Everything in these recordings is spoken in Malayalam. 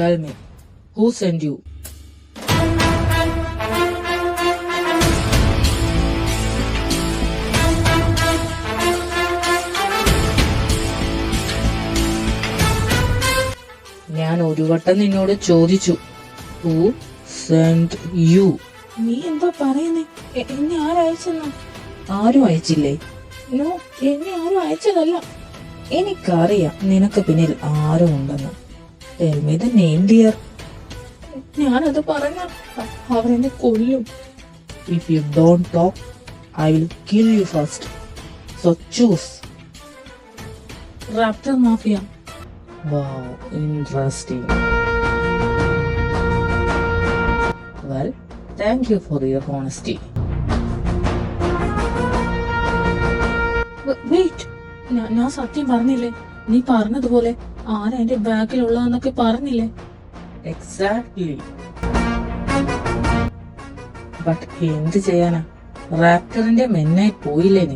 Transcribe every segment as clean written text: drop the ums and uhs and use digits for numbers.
Tell me, who sent you? ഞാൻ ഒരു വട്ടം നിന്നോട് ചോദിച്ചു, ഹു സെന്റ് യു? നീ എന്താ പറയുന്നേ? എന്നെ ആരയച്ചെന്നോ? ആരും അയച്ചില്ലേ? നോ, എന്നെ ആരും അയച്ചതല്ല. എനിക്കറിയാം നിനക്ക് പിന്നിൽ ആരും ഉണ്ടെന്ന്. Tell me the name, dear. ഞാനത് പറഞ്ഞ അവരെന്നെ കൊല്ലും. If you don't talk, I will kill you first. So choose. Raptor mafia. Wow, interesting. Well, thank you for your honesty. Wait, ഞാൻ സത്യം പറഞ്ഞില്ലേ? നീ പറഞ്ഞതുപോലെ ആരാ എന്റെ ബാക്കിലുള്ളതെന്നൊക്കെ പറഞ്ഞില്ലേ? Exactly. But എന്ത് ചെയ്യാനാ? റാപ്റ്ററിന്റെ മെന്നായി പോയില്ലേ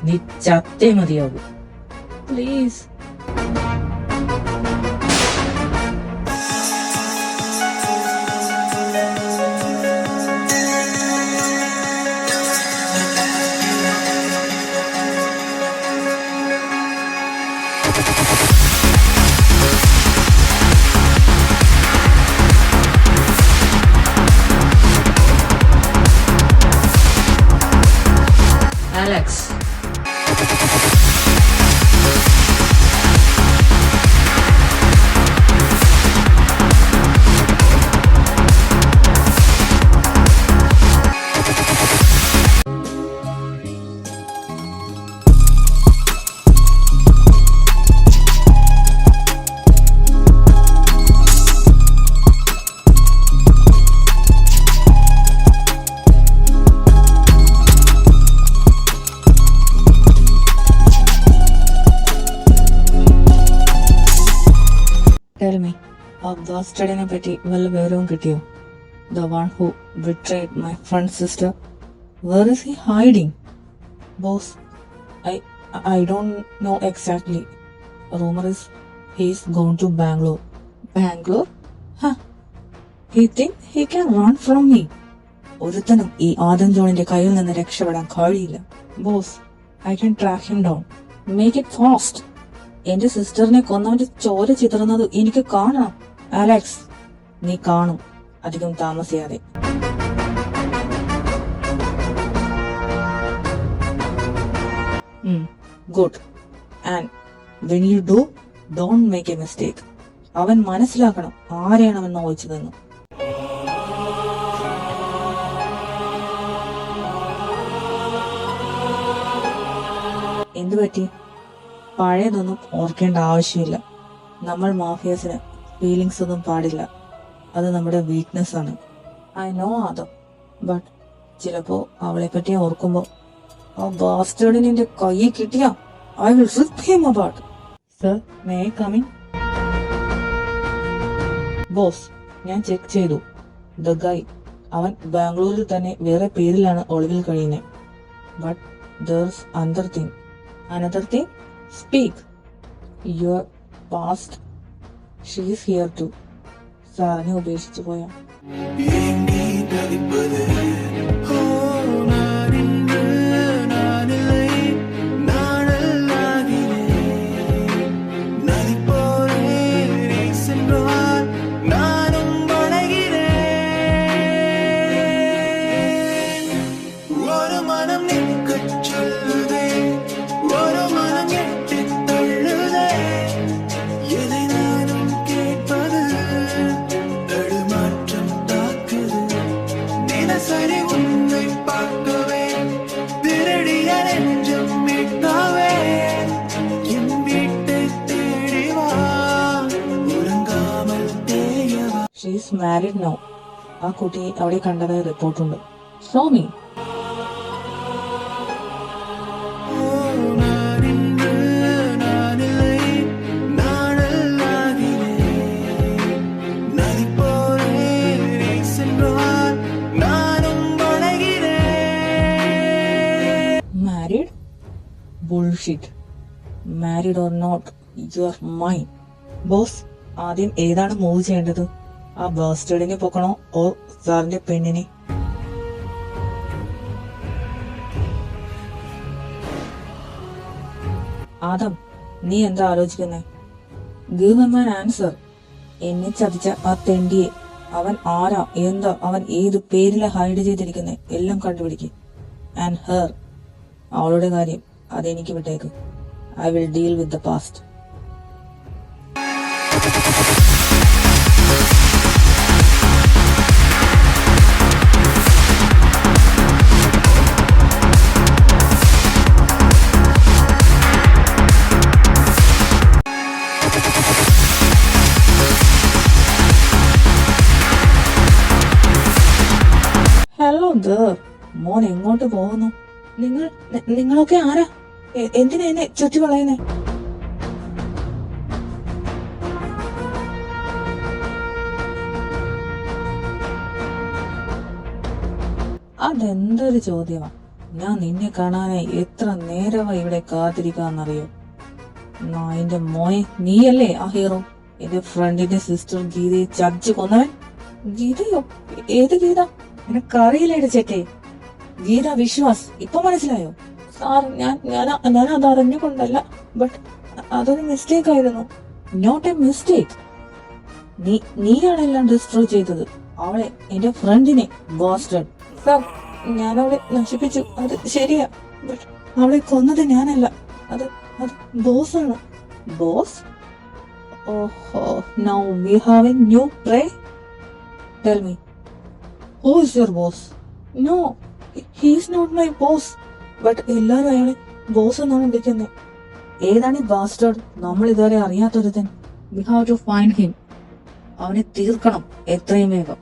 നീ ചത്തേ മതിയാകൂ. പ്ലീസ്. Alex. Tell me, ആ ബാസ്റ്റഡിനെ പറ്റി വല്ല വിവരവും കിട്ടിയോ? The one who betrayed my friend's sister. Where is he hiding? Boss, I don't know exactly. Rumor is he's gone to Bangalore. Bangalore? Huh. He think he can run from me. ഒരുത്തനും ഈ ആദം ജോണിന്റെ കയ്യിൽ നിന്ന് രക്ഷപ്പെടാൻ കഴിയില്ല. Boss, I can track him down. Make it fast. എന്റെ സിസ്റ്ററിനെ കൊന്നവന്റെ ചോര ചിതറുന്നത് എനിക്ക് കാണണം. അലക്സ്, നീ കാണും അധികം താമസിയാതെ. Good. And when you do, don't make A mistake. അവൻ മനസ്സിലാക്കണം ആരെയാണ് അവൻ നോവിച്ചതെന്ന്. എന്തു പറ്റി? പഴയതൊന്നും ഓർക്കേണ്ട ആവശ്യമില്ല. നമ്മൾ മാഫിയാസിന് ഫീലിങ്സ് ഒന്നും പാടില്ല. അത് നമ്മുടെ വീക്ക്നെസ് ആണ്. ഐ നോ ആദം, ബട്ട് ചിലപ്പോ അവളെ പറ്റി ഓർക്കുമ്പോ ആ ബാസ്റ്റേർഡിനെ എന്റെ കയ്യിൽ കിട്ടിയ I will rip him apart. Sir, may I come in? Boss, ഞാൻ ചെക്ക് ചെയ്തു. ദ ഗൈ, അവൻ ബാംഗ്ലൂരിൽ തന്നെ വേറെ പേരിലാണ് ഒളിവിൽ കഴിയുന്നത്. But there's another thing. Another thing? Speak. Your past. She is here too. സാറിനെ ഉപേക്ഷിച്ചു പോയാ? She is married now. ആ കുട്ടിയെ അവിടെ കണ്ടതായി റിപ്പോർട്ടുണ്ട്. Show me. Married? Bullshit. Married or not, you are mine. Boss, ആദ്യം ഏതാണ് മൂവ് ചെയ്യേണ്ടത്? ആ ബാസ്റ്റേഡിനെ പൊക്കണോ ഓ സാറിന്റെ പെണ്ണിനെ? ആദം, നീ എന്താ ആലോചിക്കുന്നേ? Give him an answer. എന്നെ ചതിച്ച ആ തെണ്ടിയെ, അവൻ ആരാ, എന്താ, അവൻ ഏത് പേരില ഹൈഡ് ചെയ്തിരിക്കുന്നേ, എല്ലാം കണ്ടുപിടിക്കും. ആൻഡ് ഹെർ, അവളുടെ കാര്യം അതെനിക്ക് വിട്ടേക്ക്. I will deal with the past. Hello there, മോൻ എങ്ങോട്ട് പോകുന്നു? നിങ്ങളൊക്കെ ആരാ? എന്തിനാ എന്നെ ചുറ്റി വളയുന്നേ? അതെന്തൊരു ചോദ്യമാ. ഞാൻ നിന്നെ കാണാനായി എത്ര നേരമായി ഇവിടെ കാത്തിരിക്കാന്നറിയോ? നായിന്റെ മോയെ, നീയല്ലേ ആ ഹീറോ? എന്റെ ഫ്രണ്ടിന്റെ സിസ്റ്റർ ഗീതയെ ചതിച്ചു കൊന്നവൻ? ഗീതയോ? ഏത് ഗീത? എനിക്കറിയില്ലേടെ ചേട്ടേ. ഗീത വിശ്വാസ്, ഇപ്പൊ മനസ്സിലായോ? സാർ, ഞാൻ അതറിഞ്ഞുകൊണ്ടല്ല, ബട്ട് അതൊരു മിസ്റ്റേക്ക് ആയിരുന്നു. Not a mistake. നീയാണെല്ലാം ഡിസ്ട്രോയ് ചെയ്തത്, അവളെ, എന്റെ ഫ്രണ്ടിനെ. ബാസ്റ്റർഡ്. സാർ, ഞാൻ അവളെ നശിപ്പിച്ചു, അത് ശരിയാ, ബട്ട് അവളെ കൊന്നത് ഞാനല്ല, അത് ബോസാണ്. ബോസ്? ഓഹോ, now we have A new pray. Tell me, who is your boss? No, he is not my boss. But എല്ലാരും അയാളെ ബോസ് എന്നാണ് വിളിക്കുന്നത്. ഏതാണ് ഈ ബാസ്റ്റേർഡ്? നമ്മൾ ഇതുവരെ അറിയാത്തൊരുത്തൻ. We have to find him. അവനെ തീർക്കണം എത്രയും വേഗം.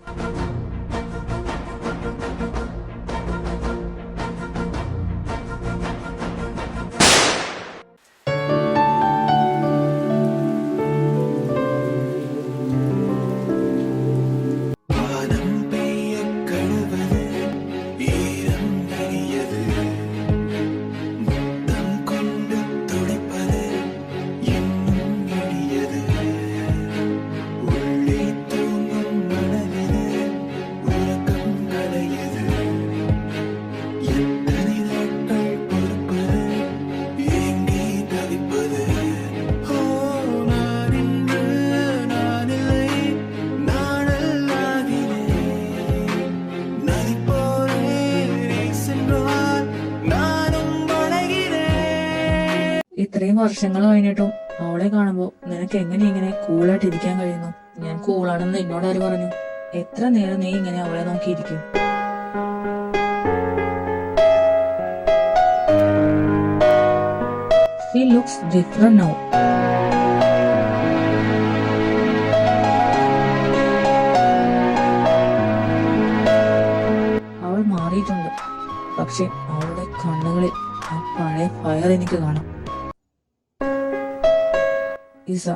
ഇത്രയും വർഷങ്ങൾ കഴിഞ്ഞിട്ടും അവളെ കാണുമ്പോ നിനക്ക് എങ്ങനെ ഇങ്ങനെ കൂളായിട്ട് ഇരിക്കാൻ കഴിയുന്നു? ഞാൻ കൂളാണെന്ന് എന്നോട് ആര് പറഞ്ഞു? എത്ര നേരം നീ ഇങ്ങനെ അവളെ നോക്കിയിരിക്കും? She looks different now. അവൾ മാറിയിട്ടുണ്ട്, പക്ഷെ അവളുടെ കണ്ണുകളിൽ ആ പഴയ ഫയർ എനിക്ക് കാണാം. ഇസ,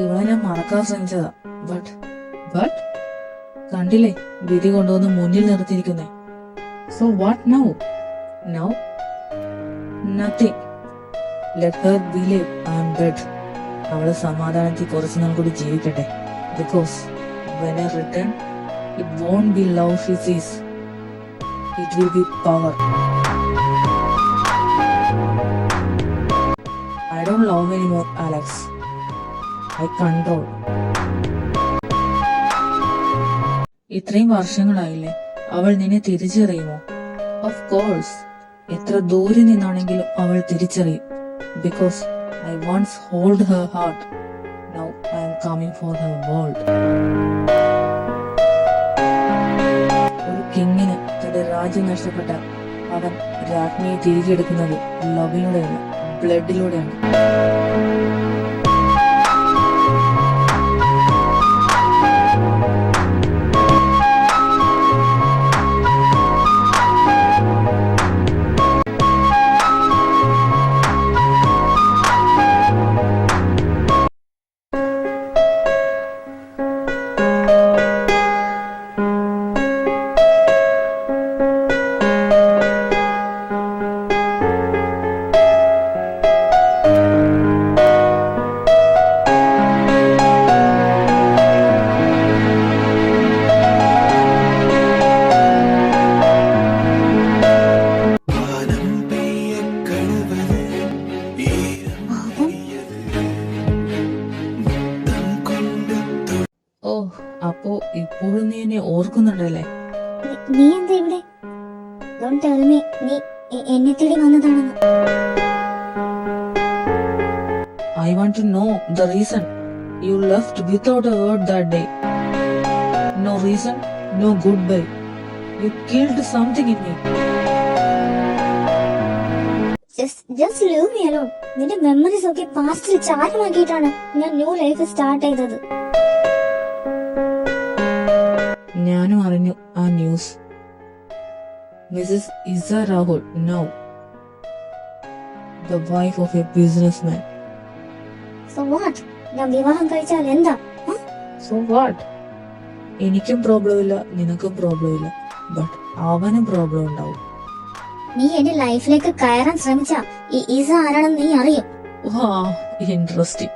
ഇവളെ ഞാൻ മറക്കാൻ ശ്രമിച്ചതാ, ബട്ട് കണ്ടില്ലേ, വിധി കൊണ്ടുവന്ന് മുന്നിൽ നിർത്തിയിരിക്കുന്നേ. So what now? Now nothing. Let her believe I am dead. അവള് സമാധാനത്തിൽ കുറച്ചു നാൾ കൂടി ജീവിക്കട്ടെ. Because when I return, it won't be love she sees. It will be power. I don't love anymore, Alex. I control. ഇത്രയും വർഷങ്ങളായില്ലേ, അവൾ നിന്നെ തിരിച്ചറിയുമോ? Of course. എത്ര ദൂരെ നിന്നാണെങ്കിലും അവൾ തിരിച്ചറിയും. Because I once hold her heart. Now I am coming for her world. ഒരു കിങ്ങിന് തന്റെ രാജ്യം നഷ്ടപ്പെട്ടാൽ അവൻ രാജ്ഞിയെ തിരികെ എടുക്കുന്നത് ലവിലൂടെയല്ല, ബ്ലഡിലൂടെയാണ്. എന്നെ ഓർക്കുന്നുണ്ടല്ലേ? നീ എന്താ ഇവിടെ? Don't tell me നീ എന്നെ തേടി വന്നതാണെന്ന്. I want to know the reason you left without a word that day. No reason, no goodbye. You killed something in me. Just leave me alone. നിന്റെ മെമ്മറീസ് ഒക്കെ പാസ്റ്റിൽ ചാരമാക്കിയിട്ടാണ് ഞാൻ ന്യൂ ലൈഫ് സ്റ്റാർട്ട് ചെയ്തത്. ഞാനും അറിഞ്ഞു ആ news. Mrs. Isa Rahul, now the wife of a businessman. So what? ഞാൻ വിവാഹം കഴിച്ചാൽ എന്താ? So what? എനിക്കും പ്രോബ്ലം ഇല്ല, നിനക്കും പ്രോബ്ലം ഇല്ല. ബട്ട് അവനും പ്രോബ്ലം ഉണ്ടാവും. നീ എന്റെ ലൈഫിലേക്ക് കയറാൻ ശ്രമിച്ച ഈ ഈസ ആരാണെന്ന് നീ അറിയും. ഇൻട്രസ്റ്റിംഗ്.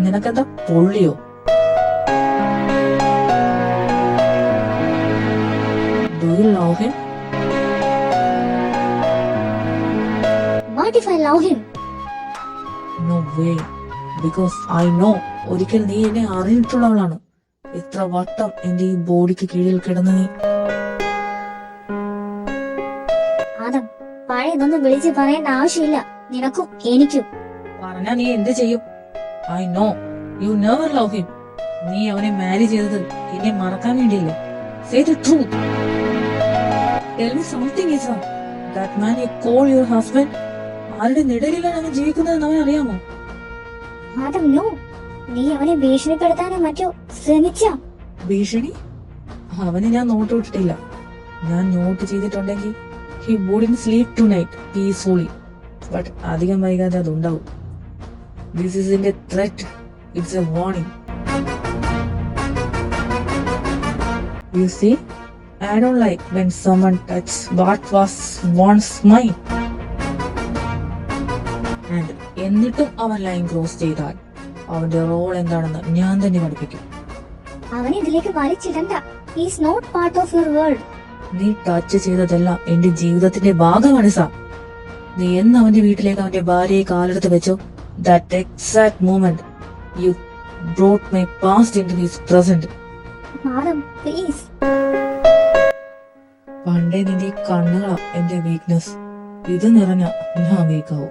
നിനക്കെന്താ പൊള്ളിയോ? Do you love him? What if I love him? No way. Because I know ഒരിക്കൽ നീ എന്നെ അറിഞ്ഞിട്ടുള്ളവളാണ്. എത്ര വട്ടം എന്റെ ഈ ബോഡിക്ക് കീഴിൽ കിടന്ന് നീ. ആദം, പഴയതൊന്നും വിളിച്ച് പറയേണ്ട ആവശ്യമില്ല നിനക്കും എനിക്കും. പറഞ്ഞാ നീ എന്ത് ചെയ്യും? I know you never love him. നീ അവനെ മാരി ചെയ്തത് എന്നെ മറക്കാൻ വേണ്ടിയല്ലേ? Say the truth. Tell me something, Isa. That man you call your husband, ആരുടെ നിഴലിലാണ് അവൻ ജീവിക്കുന്നതെന്ന് അവൻ അറിയാമോ? ആദം, നോ. നീ അവനെ ഭീഷണിപ്പെടുത്താനോ മറ്റോ ശ്രമിച്ച? ഭീഷണി? അവന് ഞാൻ നോട്ട് വിട്ടിട്ടില്ല. ഞാൻ നോട്ട് ചെയ്തിട്ടുണ്ടെങ്കിൽ he wouldn't sleep tonight peacefully. But അധികം വൈകാതെ അതുണ്ടാവും. This isn't a threat. It's a warning. You see, I don't like when someone touches what was once mine. And എന്നിട്ടും അവൻ ലൈൻ ക്രോസ് ചെയ്താൽ അവന്റെ റോൾ എന്താണെന്ന് ഞാൻ തന്നെ പഠിപ്പിക്കും. അവനെ ഇതിലേക്ക് വലിച്ചിടണ്ട. He's not part of your world. നീ ടച്ച് ചെയ്തതെല്ലാം എന്റെ ജീവിതത്തിന്റെ ഭാഗമാണ് സാർ. നീ എന്ന് അവന്റെ വീട്ടിലേക്ക് അവന്റെ ഭാര്യയെ കാലെടുത്ത് വെച്ചോ, that exact moment you brought my past into his present. Adam, please. പണ്ടേ നിന്റെ ഈ കണ്ണുകളാ എന്റെ വീക്ക്നെസ്. ഇത് നിറഞ്ഞ ഞാൻ വീക്കാവും.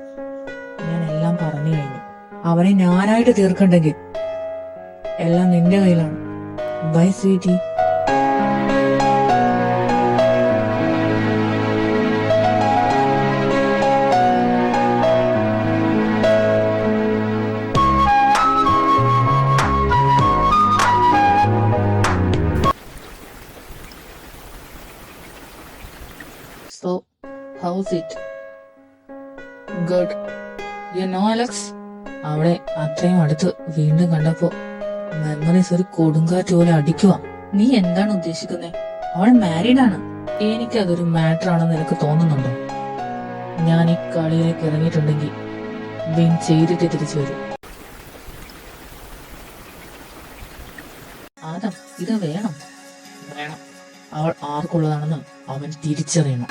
ഞാൻ എല്ലാം പറഞ്ഞു കഴിഞ്ഞു. അവനെ ഞാനായിട്ട് തീർക്കണ്ടെങ്കിൽ എല്ലാം നിന്റെ കയ്യിലാണ്. Bye sweetie. So, how's it? Good. You know, Alex? അവളെ അത്രയും അടുത്ത് വീണ്ടും കണ്ടപ്പോ മെമ്മറീസ് ഒരു കൊടുങ്കാറ്റ് പോലെ അടിക്കുക. നീ എന്താണ് ഉദ്ദേശിക്കുന്നത്? അവൾ മാരീഡ് ആണ്. എനിക്കതൊരു മാറ്റർ ആണെന്ന് എനിക്ക് തോന്നുന്നുണ്ടോ? ഞാൻ ഈ കളിയിലേക്ക് ഇറങ്ങിയിട്ടുണ്ടെങ്കിൽ വിൻ ചെയ്തിട്ട് തിരിച്ചു വരും. ആദം, ഇത് വേണം. അവൾ ആർക്കുള്ളതാണെന്ന് അവൻ തിരിച്ചറിയണം.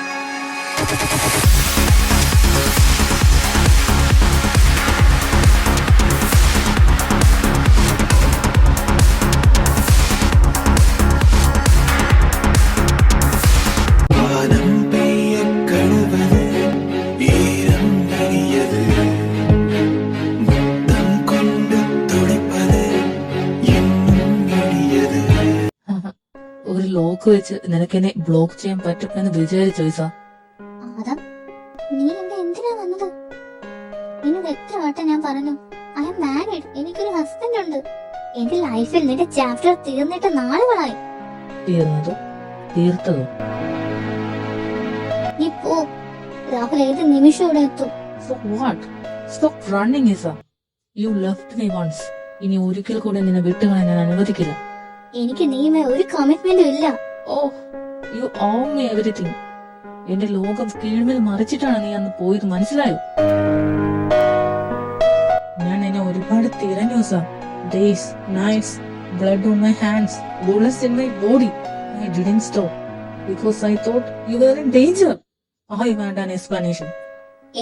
ഒരു ലോക്ക് വെച്ച് നിനക്കെന്നെ ബ്ലോക്ക് ചെയ്യാൻ പറ്റുമെന്ന് വിചാരിച്ചോ സാർ? ആദം, നീ എന്റെ എന്തിനാ വന്നത്? നിന്നോട് എത്ര വട്ടം ഞാൻ പറഞ്ഞു, ഐ ആം മാരീഡ്, എനിക്കൊരു ഹസ്ബൻഡ് ഉണ്ട്. എന്റെ ലൈഫിൽ നിന്റെ ചാപ്റ്റർ തീർന്നിട്ട് നാളുകളായി. തീർന്നതോ? തീർത്തതോ? നീ പോ. രാഹുൽ ഏത് നിമിഷം ഇവിടെ എത്തും. So what? Stop running, Isa. You left me once. ഇനി ഒരിക്കൽ കൂടെ നിന്നെ വിട്ടുകളയാൻ ഞാൻ അനുവദിക്കില്ല. എനിക്ക് നീയുമായി ഒരു കമ്മിറ്റ്മെന്റും ഇല്ല. Oh, you owe me everything. എന്റെ ലോകം കീഴ്മേൽ മറിച്ചിട്ടാണ് നീ അന്ന് പോയത്, മനസ്സിലായോ? ഞാൻ നിന്നെ ഒരുപാട് തിരഞ്ഞു sir. Days, nights, blood on my hands, bullets in my body. I didn't stop because I thought you were in danger. I want an explanation.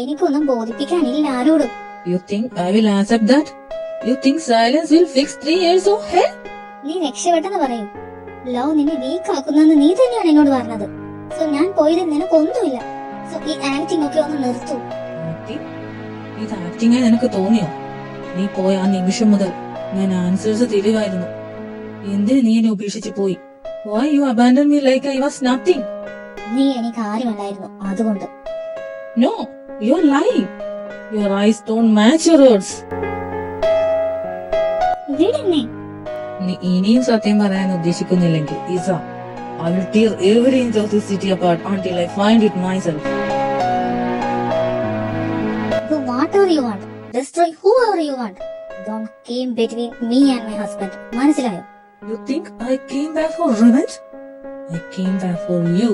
എനിക്കൊന്നും ബോധിപ്പിക്കാനില്ല ആരോടും. You think I will accept that? You think silence will fix 3 years of hell? നീ രക്ഷപ്പെട്ടെന്ന് പറയും. ലവ് നിന്നെ വീക്ക് ആക്കുന്നെന്ന് നീ തന്നെയാണ് എന്നോട് പറഞ്ഞത്. സോ ഞാൻ പോയത് നിനക്കൊന്നുമില്ല. സോ ഈ ആക്ടിംഗ് ഒക്കെ ഒന്ന് നിർത്തു. Acting? ഇത് ആക്ടിംഗ് ആയി നിനക്ക് തോന്നിയോ? നീ പോയ ആ നിമിഷം മുതൽ ഞാൻ ആൻസേഴ്സ് തരുമായിരുന്നു. എന്തിന് നീ എന്നെ ഉപേക്ഷിച്ച് പോയി? Why you abandoned me like I was nothing? നീ എനിക്ക് ആരുമല്ലായിരുന്നു, അതുകൊണ്ട്. No, you're lying. Your eyes don't match your words. വിടെന്നെ. നീ ഇനിയും സത്യം പറയാൻ ഉദ്ദേശിക്കുന്നില്ലെങ്കിൽ Isa, I will tear every inch of this city apart until I find it myself. Do whatever you want. Destroy whoever you want. Don't came between me and my husband. മനസ്സിലായോ? You think I came back for revenge? I came back for you.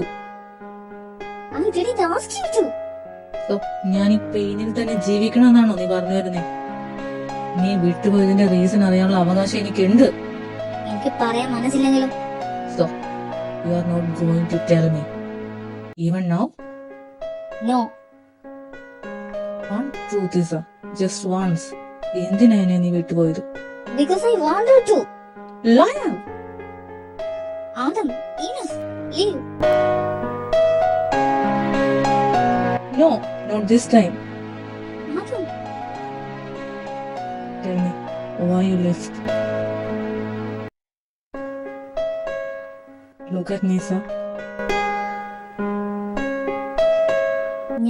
I didn't ask you to. So, ഞാൻ ഈ പെയിനിൽ തന്നെ ജീവിക്കണമെന്നാണോ നീ പറഞ്ഞു വരുന്നേ? നീ വിട്ടുപോയതിന്റെ റീസൺ അറിയാനുള്ള അവകാശം എനിക്കുണ്ട്. എനിക്ക് പറയാൻ മനസ്സില്ലെങ്കിലും. So, you are not going to tell me. Even now? No. One truth is just once. എന്തിനാ എന്നെ നീ വിട്ടുപോയത്? Because I wanted to. Liar! Adam, enough. Leave. No, not this time. Adam. Tell me, why you left? Look at me, sir.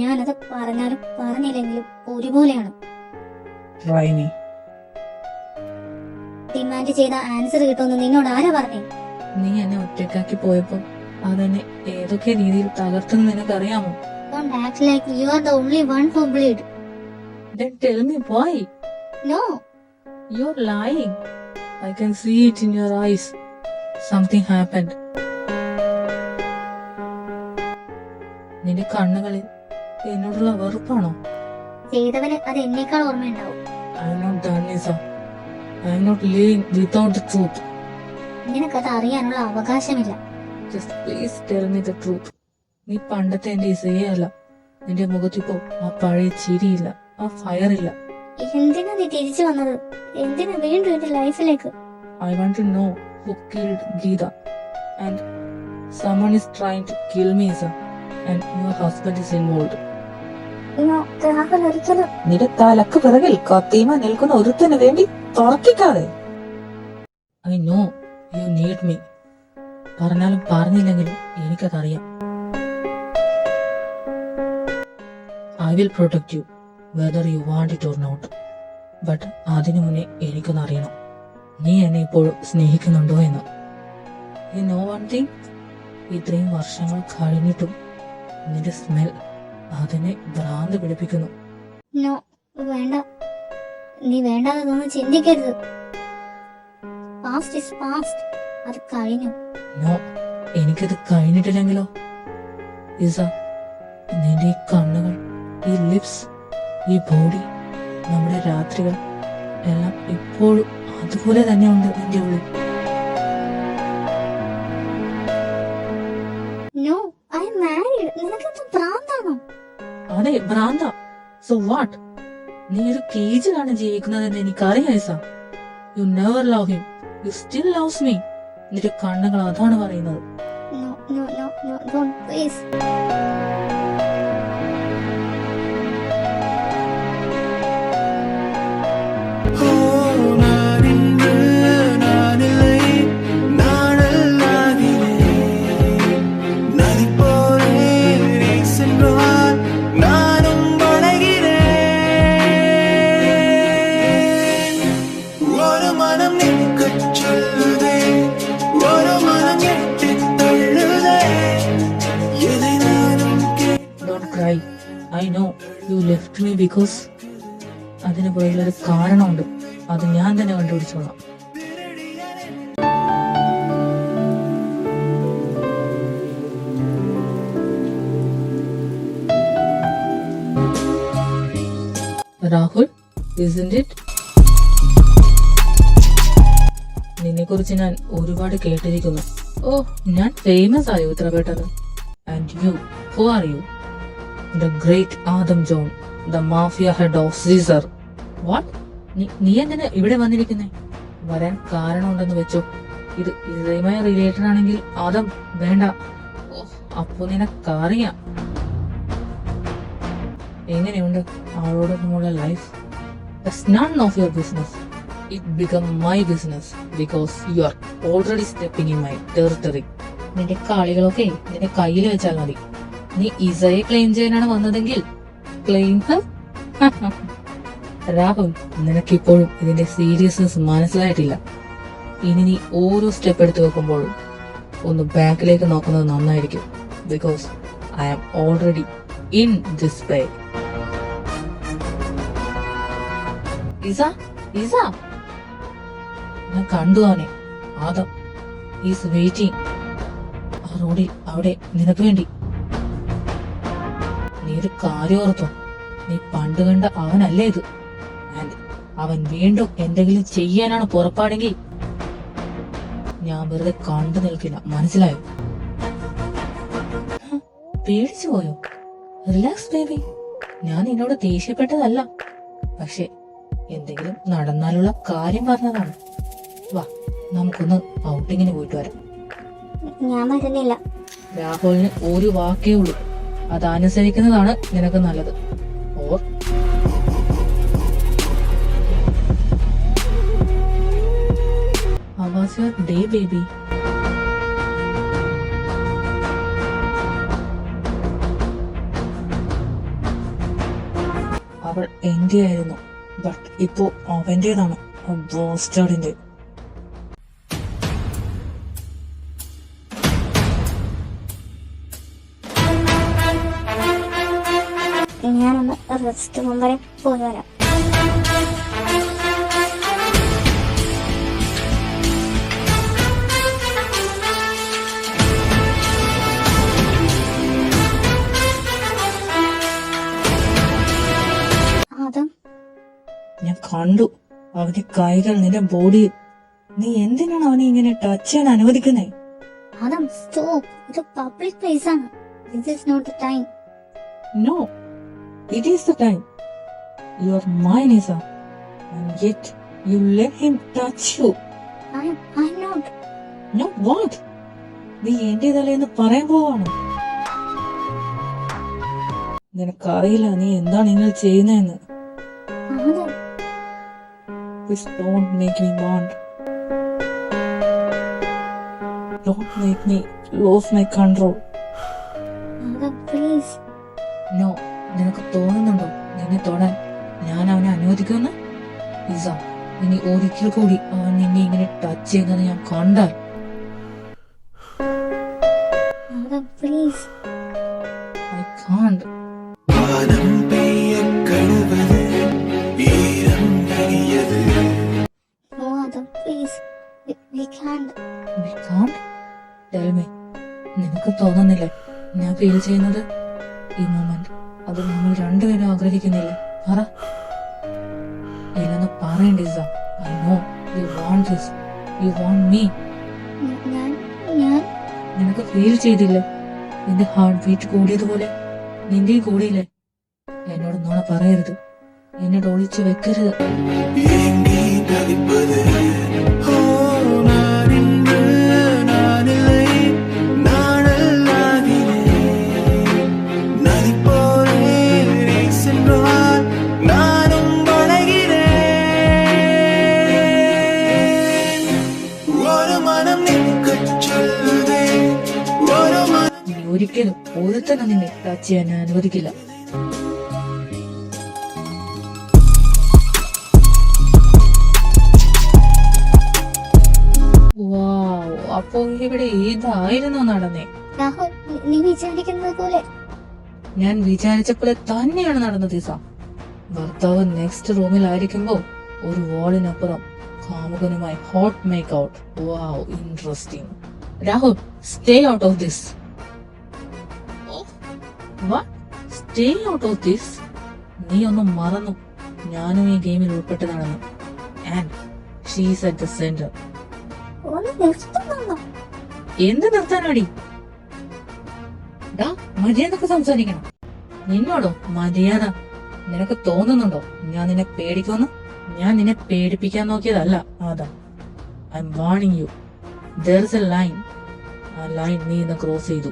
ഞാനത് പറഞ്ഞാലും പറഞ്ഞില്ലെങ്കിലും ഒരുപോലെയാണ്. Try me. ഡിമാൻഡ് ചെയ്ത ആൻസർ കിട്ടുമെന്ന് നിന്നോട് ആരാ പറഞ്ഞേ? നീ എന്നെ ഒറ്റക്കാക്കി പോയപ്പോ അതെന്നെ ഏതൊക്കെ രീതിയിൽ തകർത്തെന്ന് നിനക്കറിയാമോ? Don't act like you are the only one who bleed. Then tell me why. No. You're lying. I can see it in your eyes. Something happened. നിന്റെ കണ്ണുകളിൽ എന്നോടുള്ള വെറുപ്പാണോ? ചെയ്തവന് അത് എന്നേക്കാൾ ഓർമ്മയുണ്ടാവും. I am not done, Nisa. I am not living without the truth. നിനക്കത് അറിയാനുള്ള അവകാശമില്ല. Just please tell me the truth. നീ പണ്ടത്തെ എന്റെ ഇസയെ അല്ല. നിന്റെ മുഖത്തിപ്പോ ആ പഴയ ചിരിയില്ല, ആ ഫയർ ഇല്ല. എന്തിനാ നീ തിരിച്ചു വന്നത്? എന്തിനാ വീണ്ടും എന്റെ ലൈഫിലേക്ക്? I want to know who killed Geeta. And someone is trying to kill me, Isa. And your husband is involved. Rahul ഒരിക്കലും. നിന്റെ തലക്ക് പിറകിൽ കത്തിയുമ നിൽക്കുന്ന ഒരുത്തിന് വേണ്ടി തുറക്കിക്കാതെ. I know you need me. പറഞ്ഞാലും പറഞ്ഞില്ലെങ്കിലും എനിക്കതറിയാം. I will protect you, whether you want it or not. But അതിനു മുന്നേ എനിക്കൊന്നറിയണം, നീ എന്നെ ഇപ്പോഴും സ്നേഹിക്കുന്നുണ്ടോ എന്ന്. You know one thing? ഇത്രയും വർഷങ്ങൾ കഴിഞ്ഞിട്ടും നിന്റെ സ്മെൽ അതിനെ ഭ്രാന്ത് പിടിപ്പിക്കുന്നു. നോ, വേണ്ട. നീ വേണ്ടാതൊന്നും ചിന്തിക്കരുത്. Past is past. അത് കഴിഞ്ഞു. നോ, എനിക്കത് കഴിഞ്ഞിട്ടില്ലെങ്കിലോ? ഇസ, നിന്റെ ഈ കണ്ണുകൾ, ഈ ലിപ്സ്, ഈ ബോഡി, നമ്മുടെ രാത്രികൾ എല്ലാം ഇപ്പോഴും അതുപോലെ തന്നെ ഉണ്ട് എന്റെ ഉള്ളിൽ. No, I am married. നിനക്കെന്താ ഭ്രാന്താണോ? അതെ, ഭ്രാന്ത. So what? നീ ഒരു കേജിലാണ് ജീവിക്കുന്നതെന്ന് എനിക്കറിയാം Isa. You never love him. You still loves me. നിന്റെ കണ്ണുകൾ അതാണ് പറയുന്നത്. No no no no, don't please. I know you left me because അതിന് പുറകിലൊരു കാരണമുണ്ട്. അത് ഞാൻ തന്നെ കണ്ടുപിടിച്ചോളാം. Rahul, isn't it? നിന്നെ കുറിച്ച് ഞാൻ ഒരുപാട് കേട്ടിരിക്കുന്നു. ഓ, ഞാൻ ഫേമസ് ആയോ ഇത്ര പെട്ടെന്ന്? And you, who are you? The great Adam John, the mafia head of Caesar. What? നീ എന്തിനാ ഇവിടെ വന്നിരിക്കുന്നേ? വരാൻ കാരണമുണ്ടെന്ന് വെച്ചോ. ഇത് ഇതുമായി റിലേറ്റഡ് ആണെങ്കിൽ അതും വേണ്ട. ഓ, അപ്പൊ നിനക്കറിയാം എങ്ങനെയുണ്ട് അവളോട് നമ്മുടെ life. That's none of your business. It become my business because you are already stepping in my territory. നിന്റെ കളികളൊക്കെ നിന്റെ കയ്യിൽ വെച്ചാൽ മതി. നീ ഇസയെ ക്ലെയിം ചെയ്യാനാണ് വന്നതെങ്കിൽ ക്ലെയിം ഹർ. രാഹുൽ, നിനക്കിപ്പോഴും ഇതിന്റെ സീരിയസ്നെസ് മനസ്സിലായിട്ടില്ല. ഇനി നീ ഓരോ സ്റ്റെപ്പ് എടുത്തു വെക്കുമ്പോഴും ഒന്ന് ബാക്കിലേക്ക് നോക്കുന്നത് നന്നായിരിക്കും. Because I am already in this play. Isa Isa ഞാൻ കണ്ടു അവനെ. ആദം ഈസ് വെയിറ്റിംഗ് ആ റോഡിൽ അവിടെ നിനക്ക് വേണ്ടി. നീ ഒരു കാര്യം ഓർത്തോ, നീ പണ്ട് കണ്ട അവനല്ലേ ഇത്. ആൻഡ് അവൻ വീണ്ടും എന്തെങ്കിലും ചെയ്യാനാണ് പുറപ്പാടെങ്കിൽ ഞാൻ വെറുതെ കണ്ടു നിൽക്കില്ല, മനസ്സിലായോ? പേടിച്ചു പോയോ? റിലാക്സ് ബേബി, ഞാൻ നിന്നോട് ദേഷ്യപ്പെട്ടതല്ല. പക്ഷെ എന്തെങ്കിലും നടന്നാലുള്ള കാര്യം പറഞ്ഞതാണ്. വാ, നമുക്കൊന്ന് ഔട്ടിങ്ങിന് പോയിട്ട് വരാം. ഞാൻ വരുന്നില്ല. രാഹുലിന് ഒരു വാക്കേ ഉള്ളൂ, അതനുസരിക്കുന്നതാണ് നിനക്ക് നല്ലത്. Or How was your day, baby? അവൾ എന്റെ ആയിരുന്നു, ബട്ട് ഇപ്പോ അവന്റേതാണ്. ബോസ്റ്റാഡിന്റെ. ഞാനൊന്ന് റെസ്റ്റ് റൂം വരെ പോയി വരാം. ഞാൻ കണ്ടു അവന്റെ കൈകൾ നിന്റെ ബോഡിയിൽ. നീ എന്തിനാണ് അവനെ ഇങ്ങനെ ടച്ച് ചെയ്യാൻ അനുവദിക്കുന്നേ? Adam, stop. ഇത് പബ്ലിക് പ്ലേസ് ആണ്. This is not the time. No, it is the time. You are mine, Isa, and yet you let him touch you. I'm not. No, what? നീ എന്റേതല്ലേ എന്ന് പറയാൻ പോവാണ്? നിനക്കറിയില്ല നീ എന്താണ് നിങ്ങൾ ചെയ്യുന്നതെന്ന്. Adam, Please don't make me bond. Don't make me lose my control. Adam, please. No, നിനക്ക് തോന്നുന്നുണ്ടോ നിന്നെ തൊടാൻ ഞാൻ അവനെ അനുവദിക്കുമെന്ന്? ഇസ, ഇനി ഒരിക്കൽ കൂടി അവൻ നിന്നെ ഇങ്ങനെ ടച്ച് ചെയ്യുന്നത് ഞാൻ കണ്ടാൽ. Adam, please. I can't. No, Adam, please. We can't. We can't? Tell me. നിനക്ക് തോന്നുന്നില്ലേ ഞാൻ ഫീൽ ചെയ്യുന്നത്? ഈ മൊമെന്റ് അത് നമ്മൾ രണ്ടുപേരും ആഗ്രഹിക്കുന്നില്ലേ? പറ. ഇല്ലെന്ന് പറയണ്ട Isa. I know you want this. You want me. ഞാൻ നിനക്ക് ഫീൽ ചെയ്തില്ലേ നിന്റെ ഹാർട്ട് ബീറ്റ് കൂടിയതുപോലെ? നിന്റെയും കൂടിയില്ലേ? എന്നോട് നുണ പറയരുത്, എന്നോട് ഒളിച്ചു വെക്കരുത്. നീ ഒരിക്കലും ഒരുത്തന്നെ നിന്നെ ടച്ച് ചെയ്യാൻ ഞാൻ അനുവദിക്കില്ല. വാവ്, അപ്പോ ഇവിടെ ഏതായിരുന്നു നടന്നേ? രാഹുൽ, നീ വിചാരിക്കുന്നത് പോലെ ഞാൻ വിചാരിച്ചപ്പോലെ തന്നെയാണ് നടന്നത് ഇസ. ഭർത്താവ് നെക്സ്റ്റ് റൂമിലായിരിക്കുമ്പോ ഒരു വാളിനപ്പുറം കാമുകനുമായി hot make out. Wow, interesting. Rahul, stay out of this. Stay out of this? നീ ഒന്നും മറന്നു ഞാനും ഈ ഗെയിമിൽ ഉൾപ്പെട്ടതാണെന്ന്. And she's at the centre. ഒന്ന് നിർത്തുന്നുണ്ടോ? എന്ത് നിർത്താനടി? മര്യാദക്ക് സംസാരിക്കണം. നിന്നോടോ മര്യാദ? നിനക്ക് തോന്നുന്നുണ്ടോ ഞാൻ നിന്നെ പേടിക്കുമെന്ന്? ഞാൻ നിന്നെ പേടിപ്പിക്കാൻ നോക്കിയതല്ല ആദാ. I am warning you. there is a line. ആ ലൈൻ നീ ഇന്ന് ക്രോസ് ചെയ്തു.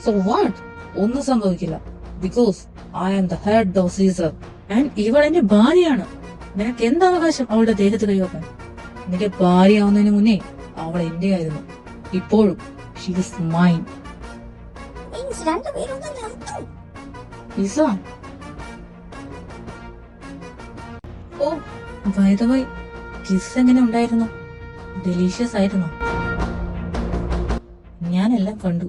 So what? ഒന്നും സംഭവിക്കില്ല. Because I am the head of Caesar and ഇവൾ എന്റെ ഭാര്യയാണ്. നിനക്ക് എന്ത് അവകാശം അവളുടെ ദേഹത്ത് കൈവക്കാൻ? നിന്റെ ഭാര്യയാവുന്നതിന് മുന്നേ അവൾ എന്റെ ആയിരുന്നു. ഇപ്പോഴും ഷീ ഈസ് മൈൻ. മീൻസ് രണ്ടുപേരും ഒന്ന് നിർത്തും. ഇസ, ഓ ബൈ ദ വേ, കിസ് എങ്ങനെ ഉണ്ടായിരുന്നു? ഡെലീഷ്യസ് ആയിരുന്നു. ഞാനെല്ലാം കണ്ടു.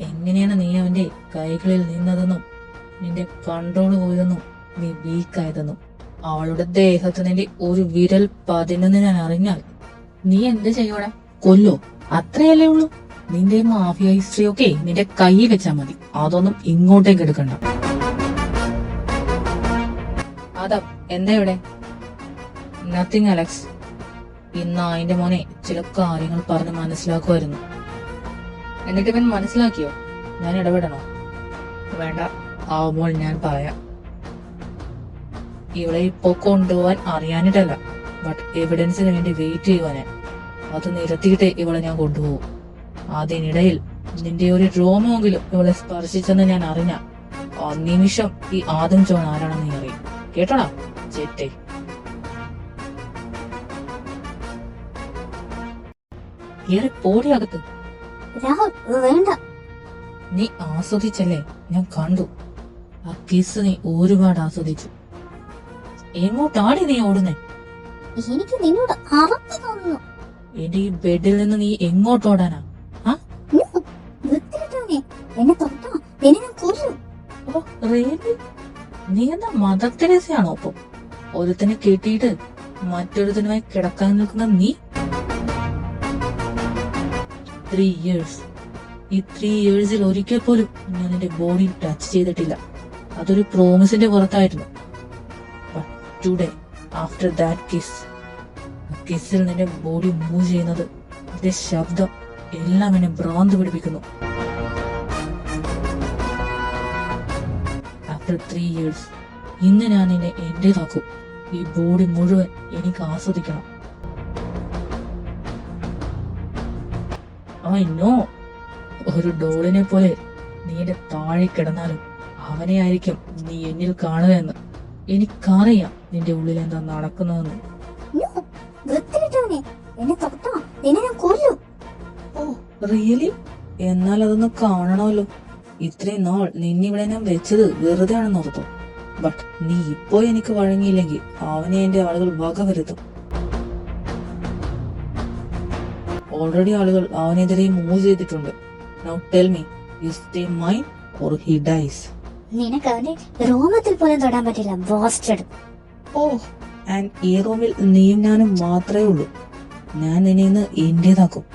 എങ്ങനെയാണ് നീ അവന്റെ കൈകളിൽ നിന്നതെന്നും നിന്റെ കൺട്രോൾ പോയതെന്നും നീ വീക്കായതെന്നും അവളുടെ ദേഹത്ത് നിന്റെ ഒരു വിരൽ പതിനെന്ന് ഞാൻ അറിഞ്ഞാൽ നീ എന്ത് ചെയ്യോടാ? കൊല്ലോ? അത്രയല്ലേ ഉള്ളൂ. നിന്റെ മാഫിയ ഹിസ്റ്ററി ഒക്കെ നിന്റെ കൈ വെച്ചാ മതി. അതൊന്നും ഇങ്ങോട്ടേക്ക് എടുക്കണ്ട. അതാ എന്താ ഇവിടെ? Nothing Alex. ഇന്ന് അതിന്റെ മോനെ ചില കാര്യങ്ങൾ പറഞ്ഞ് മനസ്സിലാക്കുമായിരുന്നു. എന്നിട്ട് ഇവൻ മനസ്സിലാക്കിയോ? ഞാൻ ഇടപെടണോ? വേണ്ട, ആവുമ്പോൾ ഞാൻ പറയാം. ഇവളെ ഇപ്പോ കൊണ്ടുപോവാൻ അറിയാനിട്ടല്ല, ബട്ട് എവിഡൻസിന് വേണ്ടി വെയിറ്റ് ചെയ്യുവാന്. അത് നിരത്തിയിട്ടേ ഇവളെ ഞാൻ കൊണ്ടുപോകും. അതിനിടയിൽ നിന്റെ ഒരു രോമമെങ്കിലും ഇവളെ സ്പർശിച്ചെന്ന് ഞാൻ അറിഞ്ഞ ആ നിമിഷം ഈ ആദം ജോൺ ആരാണെന്ന് നീ അറിയും. കേട്ടോടാ ചേട്ടേ. ഏറെ പോടി അകത്ത്. രാഹുൽ വേണ്ട. നീ ആസ്വദിച്ചല്ലേ? ഞാൻ കണ്ടു. ആ കിസ് നീ ഒരുപാട് ആസ്വദിച്ചു. എങ്ങോട്ടാടി നീ ഓടുന്നേ? എനിക്ക് നിന്നോട് അറപ്പ് തോന്നുന്നു. എന്റെ ഈ ബെഡിൽ നിന്ന് നീ എങ്ങോട്ടോടാനാ? വൃത്തികെട്ടവനെ, എന്നെ തൊട്ടാ നിന്നെ ഞാൻ കൊല്ലും. Oh really? നീ എന്താ മദർ തെരേസയാണോ? ഒപ്പം ഒരുത്തിനെ കെട്ടിയിട്ട് മറ്റൊരുത്തനുമായി കിടക്കാൻ നിൽക്കുന്ന നീ? 3 years. ഈ 3 yearsൽ ഒരിക്കൽ പോലും ഞാൻ എന്റെ ബോഡി ടച്ച് ചെയ്തിട്ടില്ല. അതൊരു പ്രോമിസിന്റെ പുറത്തായിരുന്നു. ടുഡേ ആഫ്റ്റർ ദാറ്റ് കിസ്, കിസ്സിൽ നിന്റെ ബോഡി മൂവ് ചെയ്യുന്നത്, നിന്റെ ശബ്ദം എല്ലാം എന്നെ ഭ്രാന്ത് പിടിപ്പിക്കുന്നു. ആഫ്റ്റർ 3 years ഇന്ന് ഞാൻ നിന്നെ എന്റേതാക്കും. ഈ ബോഡി മുഴുവൻ എനിക്ക് ആസ്വദിക്കണം. ഐ നോ, ഒരു ഡോളിനെ പോലെ നീ എന്റെ താഴെ കിടന്നാലും അവനെ ആയിരിക്കും നീ എന്നിൽ കാണുക എന്ന് എനിക്കറിയാം. നിന്റെ ഉള്ളിൽ എന്താ നടക്കുന്നതെന്ന്. വൃത്തികെട്ടവനെ, എന്നെ തൊട്ടാ നിന്നെ ഞാൻ കൊല്ലും. Oh really? എന്നാൽ അതൊന്ന് കാണണമല്ലോ. ഇത്രയും നാൾ നിന്നിവിടെ ഞാൻ വെച്ചത് വെറുതെ ആണെന്ന് ഓർത്തു. ബട്ട് നീ ഇപ്പോ എനിക്ക് വഴങ്ങിയില്ലെങ്കിൽ അവനെ എന്റെ ആളുകൾ വകവരുത്തും. ഓൾറെഡി ആളുകൾ അവനെതിരെ മൂവ് ചെയ്തിട്ടുണ്ട്. Now tell me, you stay mine or he dyes. നിനക്ക് അവന്റെ രോമത്തിൽ പോലും തൊടാൻ പറ്റില്ല. ബോസ്റ്റഡ്. ഓ, ആൻഡ് ഈ റൂമിൽ നീയും ഞാനും മാത്രമേ ഉള്ളൂ. ഞാൻ നിന്നെ ഇന്ന് എന്റേതാക്കും.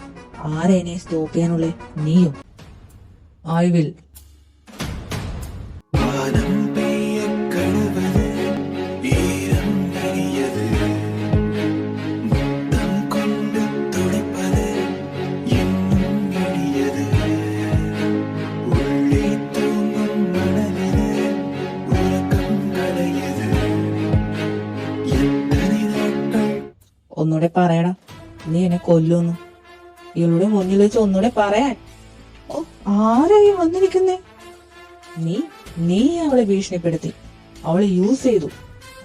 ആരെ എന്നെ സ്റ്റോപ്പ് ചെയ്യാനുള്ളേ? നീയോ? I will. ഒന്നുകൂടെ പറയടാ, നീ എന്നെ കൊല്ലുന്നു. ഇവളുടെ മുന്നിൽ വെച്ച് ഒന്നുകൂടെ പറയാൻ. ഓ, ആരായി വന്നിരിക്കുന്നേ? നീ അവളെ ഭീഷണിപ്പെടുത്തി, അവളെ യൂസ് ചെയ്തു,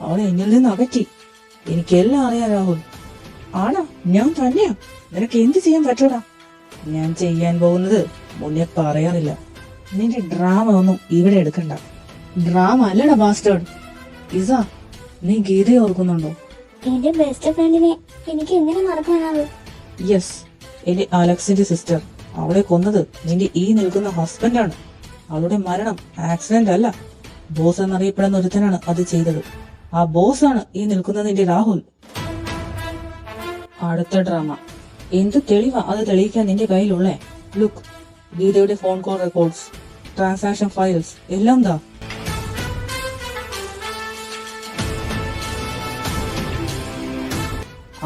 അവളെ എന്നിൽ നിന്ന് അകറ്റി. എനിക്കെല്ലാം അറിയാം രാഹുൽ. ആടാ, ഞാൻ തന്നെയാ. നിനക്ക് എന്ത് ചെയ്യാൻ പറ്റൂടാ? ഞാൻ ചെയ്യാൻ പോകുന്നത് മുന്നേ പറയാറില്ല. നിന്റെ ഡ്രാമ ഒന്നും ഇവിടെ എടുക്കണ്ട. ഡ്രാമ അല്ലടാ ബാസ്റ്റേർഡ്. ഇസ, നീ ഗീതയെ ഓർക്കുന്നുണ്ടോ? എന്റെ ബെസ്റ്റ് ഫ്രണ്ടിനെ എനിക്ക് എങ്ങനെ മറക്കാനാവും? യെസ്, എന്റെ അലക്സിന്റെ സിസ്റ്റർ. അവളെ കൊന്നത് നിന്റെ ഈ നിൽക്കുന്ന ഹസ്ബൻഡാണ്. അവളുടെ മരണം ആക്സിഡന്റ് അല്ല. ബോസ് എന്നറിയപ്പെടുന്ന ഒരുത്തനാണ് അത് ചെയ്തത്. ആ ബോസ് ആണ് ഈ നിൽക്കുന്ന നിന്റെ രാഹുൽ. അടുത്ത ഡ്രാമ. എന്ത് തെളിവാ അത് തെളിയിക്കാൻ നിന്റെ കയ്യിലുള്ളേ? ലുക്ക്, ഗീതയുടെ phone call records, transaction files എല്ലാം ദാ.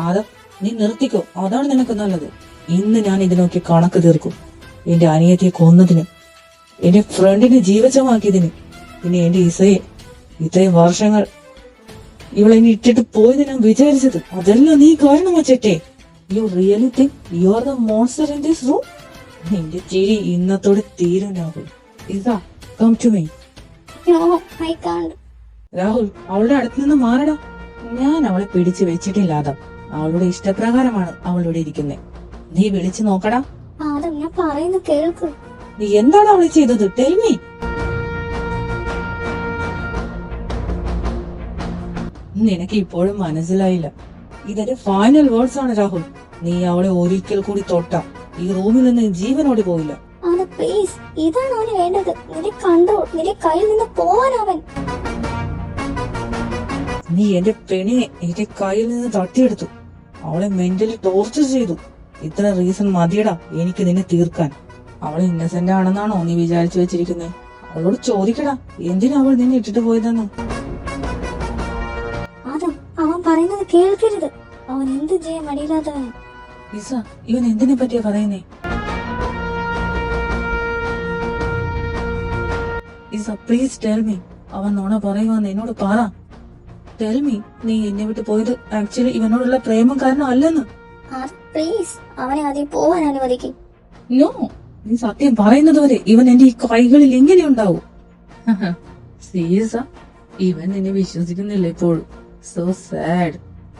ആദം, നീ നിർത്തിക്കോ. അതാണ് നിനക്ക് നല്ലത്. ഇന്ന് ഞാൻ ഇതിനൊക്കെ കണക്ക് തീർക്കും. എന്റെ അനിയത്തെ കൊന്നതിന്, എന്റെ ഫ്രണ്ടിനെ ജീവച്ചമാക്കിയതിന്, പിന്നെ എന്റെ ഇസയെ ഇത്രയും വർഷങ്ങൾ ഇവളെന്നെ ഇട്ടിട്ട് പോയത് ഞാൻ വിചാരിച്ചത് അതെല്ലാം നീ കാരണം വച്ചേറ്റേ. You really think you are the monster in this room? നിന്റെ ചിരി ഇന്നത്തോടെ തീരും രാഹുൽ. ഇതാ come to me. No, I can't. Rahul, അവളുടെ അടുത്ത് നിന്ന് മാറടാ. ഞാൻ അവളെ പിടിച്ചു വെച്ചിട്ടില്ലാതെ അവളുടെ ഇഷ്ടപ്രകാരമാണ് അവളിവിടെ ഇരിക്കുന്നത്. നീ വിളിച്ചു നോക്കടാ. ആദം, ഞാൻ പറയുന്നത് കേൾക്ക്. നീ എന്താണ് അവളെ ചെയ്തത്? Tell me. നിനക്ക് ഇപ്പോഴും മനസ്സിലായില്ല. ഇതെന്റെ ഫൈനൽ വേർഡ്സ് ആണ് രാഹുൽ. നീ അവളെ ഒരിക്കൽ കൂടി തൊട്ട ഈ റൂമിൽ നിന്ന് ജീവനോട് പോയില്ല. ആദം, പ്ലീസ്, ഇതാണ് അവന് വേണ്ടത്. നിന്റെ കൺട്രോൾ, നിന്റെ കയ്യിൽ നിന്ന് പോവാൻ അവൻ. നീ എന്റെ പെണ്ണിനെ എന്റെ കയ്യിൽ നിന്ന് തട്ടിയെടുത്തു. അവളെ മെന്റലി ടോർച്ചർ ചെയ്തു. ഇത്ര റീസൺ മതിയടാ എനിക്ക് നിന്നെ തീർക്കാൻ. അവൾ ഇന്നസെന്റ് ആണെന്നാണോ നീ വിചാരിച്ചു വെച്ചിരിക്കുന്നത്? അവളോട് ചോദിക്കടാ, എന്തിനാ അവൾ നിന്നെ ഇട്ടിട്ട് പോയതെന്ന്. ആദം, അവൻ പറയുന്നത് കേൾക്കരുത്. അവൻ എന്ത് ചെയ്യാൻ മടിയില്ലാത്തവൻ. ഇസ, ഇവൻ എന്തിനെ പറ്റിയാ പറയുന്നേ? Isa, please tell me. അവൻ നോണ പറയുവാന്ന് എന്നോട് പറ. ടെൽ മീ, നീ എന്നെ വിട്ട് പോയത് ആക്ച്വലി ഇവനോടുള്ള പ്രേമം കാരണം അല്ലെന്ന്. ആദം, പ്ലീസ്, അവനെ ആദ്യം പോവാൻ അനുവദിക്കും. നോ, നീ സത്യം പറയുന്നത് വരെ ഇവൻ എന്റെ ഈ കൈകളിൽ എങ്ങനെ ഉണ്ടാവും? സീരിയസ, ഇവൻ നിന്നെ വിശ്വസിക്കുന്നില്ല ഇപ്പോഴും. So sad.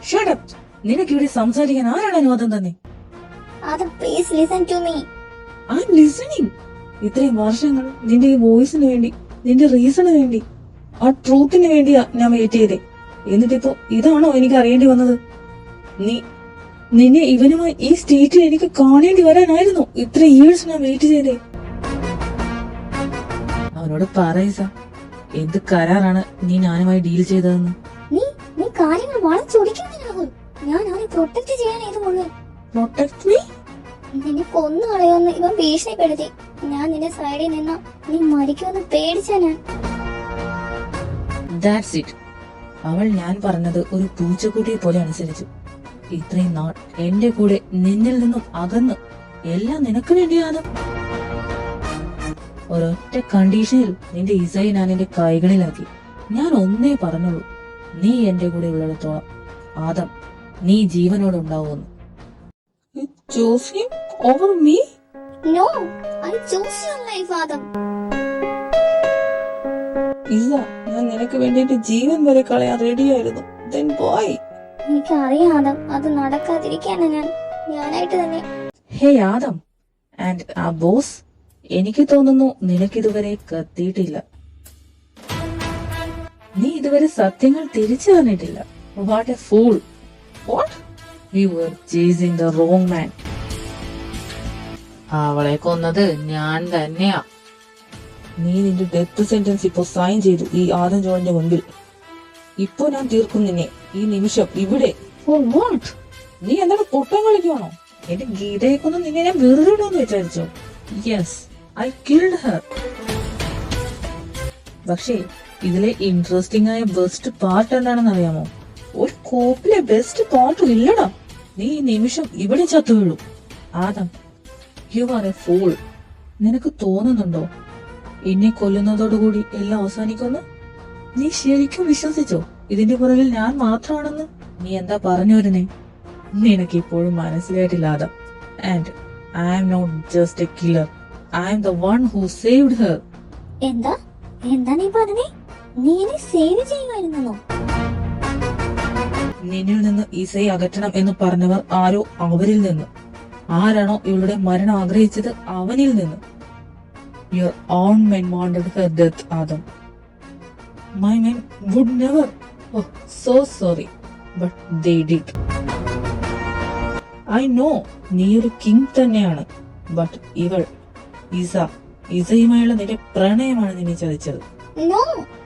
Shut up. നിനക്ക് ഇവിടെ സംസാരിക്കാൻ ആരാണ് അനുവാദം തന്നെ? Adam, please listen to me. I am listening. ഇത്രയും വർഷങ്ങൾ നിന്റെ ഈ വോയിസിന് വേണ്ടി, നിന്റെ റീസണിന് വേണ്ടി, ആ ട്രൂത്തിന് വേണ്ടിയാ ഞാൻ വെയിറ്റ് ചെയ്തേ. എന്നിട്ടിപ്പോ ഇതാണോ എനിക്ക് അറിയേണ്ടി വന്നത്? നിന്നെ ഇവനുമായി ഈ സ്റ്റേറ്റിൽ എനിക്ക് കാണേണ്ടി വരാനായിരുന്നു ഇത്ര ഇയേഴ്സ് ഞാൻ വെയിറ്റ് ചെയ്തേ. അവനോട് പറയസ, എന്ത് കരാറാണ് നീ ഞാനുമായി ഡീൽ ചെയ്തതെന്ന്. നീ കാര്യങ്ങൾ വളച്ചൊടിക്കുന്നു രാഹുൽ. ഞാൻ അവനെ പ്രൊട്ടക്ട് ചെയ്യാൻ ഇത് മുഴുവൻ. Protect me? നിന്നെ കൊന്നു കളയോന്ന് ഇവൻ ഭീഷണിപ്പെടുത്തി. ഞാൻ നിന്റെ സൈഡിൽ നിന്ന നീ മരിക്കുമെന്ന് പേടിച്ച ഞാൻ. That's it. അവൾ ഞാൻ പറഞ്ഞത് ഒരു പൂച്ചക്കുട്ടിയെ പോലെ അനുസരിച്ചു. ഇത്രയും നാൾ എന്റെ കൂടെ നിന്നിൽ നിന്നും അകന്ന് എല്ലാം നിനക്ക് വേണ്ടിയാണ്. ഒരൊറ്റ കണ്ടീഷനിൽ നിന്റെ ഇസയെ ഞാൻ എന്റെ കൈകളിലാക്കി. ഞാൻ ഒന്നേ പറഞ്ഞുള്ളൂ, നീ എന്റെ കൂടെ ഉള്ളിടത്തോളം ആദം നീ ജീവനോട് ഉണ്ടാവുമെന്ന്. No, I choose your life Adam. Isa, ഞാൻ നിനക്ക് വേണ്ടിയിട്ട് ജീവൻ വരെ കളയാൻ റെഡിയായിരുന്നു. Then why? എനിക്കറിയാം ആദം, അത് നടക്കാതിരിക്കാനാ ഞാനായിട്ട് തന്നെ. ഹേ ആദം ആൻഡ് ആ ബോസ്, എനിക്ക് തോന്നുന്നു നിനക്കിതുവരെ കത്തിയിട്ടില്ല. നീ ഇതുവരെ സത്യങ്ങൾ തിരിച്ചു തന്നിട്ടില്ല. What a fool. What? You were chasing the wrong man. അവളെ കൊന്നത് ഞാൻ തന്നെയാ. നീ നിന്റെ ഡെത്ത് സെന്റൻസ് ഇപ്പോ സൈൻ ചെയ്തു ഈ ആദം ജോണിന്റെ മുൻപിൽ. ഇപ്പൊ ഞാൻ തീർക്കും നിന്നെ ഈ നിമിഷം ഇവിടെ. For what? നീ എന്താണ് പൊട്ടം കളിക്കുവാണോ? എന്റെ ഗീതയെ കൊന്ന് നിന്നെ ഞാൻ വെറുതെ ഇടുമെന്ന് വിചാരിച്ചോ? Yes, I killed Har. പക്ഷേ ഇതിലെ ഇൻട്രസ്റ്റിംഗ് ആയ ബെസ്റ്റ് പാർട്ട് എന്താണെന്ന് അറിയാമോ? ഒരു കോപ്പിലെ ബെസ്റ്റ് പാർട്ടും ഇല്ലടാ. നീ ഈ നിമിഷം ഇവിടെ ചത്തു വീഴൂ. Adam, you are a fool. നിനക്ക് തോന്നുന്നുണ്ടോ എന്നെ കൊല്ലുന്നതോടുകൂടി എല്ലാം അവസാനിക്കുന്നു? നീ ശരിക്കും വിശ്വസിച്ചോ ഇതിന്റെ പുറകിൽ ഞാൻ മാത്രമാണെന്ന്? നീ എന്താ പറഞ്ഞു വരുന്നേ? നിനക്ക് ഇപ്പോഴും മനസ്സിലായിട്ടില്ല Adam. And I am not just a killer. I am the one who saved her. എന്താ നീ പറഞ്ഞേ? നീ എന്നെ സേവ് ചെയ്യുമായിരുന്നോ? നിന്നിൽ നിന്ന് ഈസയെ അകറ്റണം എന്ന് പറഞ്ഞവർ ആരോ അവരിൽ നിന്ന്. ആരാണോ ഇവളുടെ മരണം ആഗ്രഹിച്ചത് അവനിൽ നിന്ന്. Your own men wanted her death, Adam. My men would never. Oh, so sorry. But they did. I know, നീ ഒരു കിങ് തന്നെയാണ്. ബട്ട് ഇവൾ ഇസയുമായുള്ള നിന്റെ പ്രണയമാണ് നിന്നെ ചതിച്ചത്. നോ,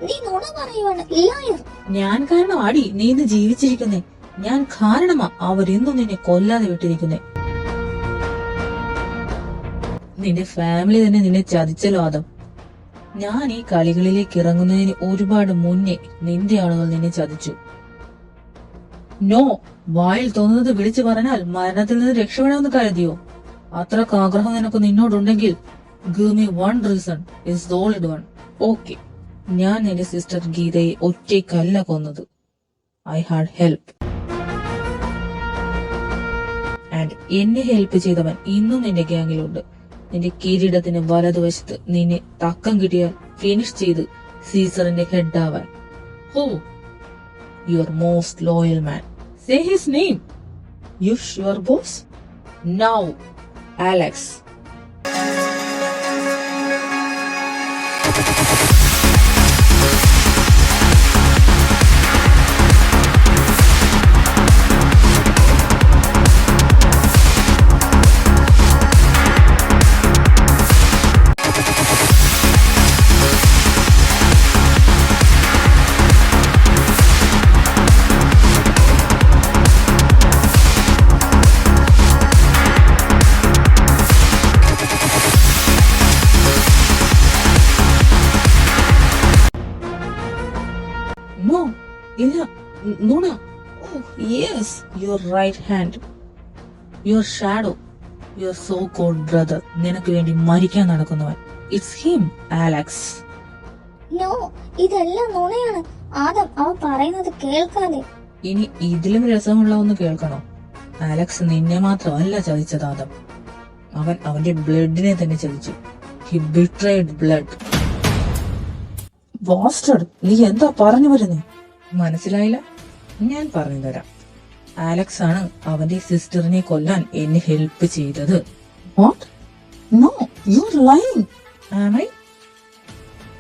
നീ നുണ പറയുവാണ്, liar. ഞാൻ കാരണം ആടി നീ ഇന്ന് ജീവിച്ചിരിക്കുന്നേ. ഞാൻ കാരണമാ അവരെന്നും നിന്നെ കൊല്ലാതെ വിട്ടിരിക്കുന്നേ. നിന്റെ ഫാമിലി തന്നെ നിന്നെ ചതിച്ചല്ലോ ആദം. ഞാൻ ഈ കളികളിലേക്ക് ഇറങ്ങുന്നതിന് ഒരുപാട് മുന്നേ നിന്റെ ആളുകൾ നിന്നെ ചതിച്ചു. നോ, വായിൽ തോന്നുന്നത് വിളിച്ചു പറഞ്ഞാൽ മരണത്തിൽ നിന്ന് രക്ഷപ്പെടാമെന്ന് കരുതിയോ? അത്രക്ക് ആഗ്രഹം നിനക്ക് നിന്നോടുണ്ടെങ്കിൽ give me one reason, is the only one. Okay, ഞാൻ നിന്റെ സിസ്റ്റർ ഗീതയെ ഒറ്റയ്ക്കല്ല കൊന്നത്. I had help. ആൻഡ് എന്നെ ഹെൽപ്പ് ചെയ്തവൻ ഇന്നും നിന്റെ ഗ്യാങ്ങിലുണ്ട്. നിന്റെ കിരീടത്തിന് വലതുവശത്ത് നിന്നെ തക്കം കിട്ടിയാൽ ഫിനിഷ് ചെയ്ത് സീസറിന്റെ ഹെഡ് ആവാൻ. ഹോ, your most loyal man. Say his name. You sure boss? Now Alex. No, ഇല്ല, നുണ. Oh, yes, your right hand, your shadow, your so-called brother. നിനക്ക് വേണ്ടി മരിക്കാൻ നടക്കുന്നവൻ. It's him, Alex. നോ, ഇതെല്ലാം നുണയാണ്. ആദം, അവ പറയുന്നത് കേൾക്കാതെ. ഇനി ഇതിലും രസമുള്ള ഒന്ന് കേൾക്കണോ? ആലക്സ് നിന്നെ മാത്രമല്ല ചതിച്ചത് ആദം. അവൻ അവന്റെ ബ്ലഡിനെ തന്നെ ചതിച്ചു. He betrayed blood. ബോസ്റ്റഡ്, നീ എന്താ പറഞ്ഞു വരുന്നേ? മനസ്സിലായില്ല? ഞാൻ പറഞ്ഞു തരാം. ആലക്സ് ആണ് അവന്റെ സിസ്റ്ററിനെ കൊല്ലാൻ എന്നെ ഹെൽപ്പ് ചെയ്തത്. What? No, you are lying. Am I?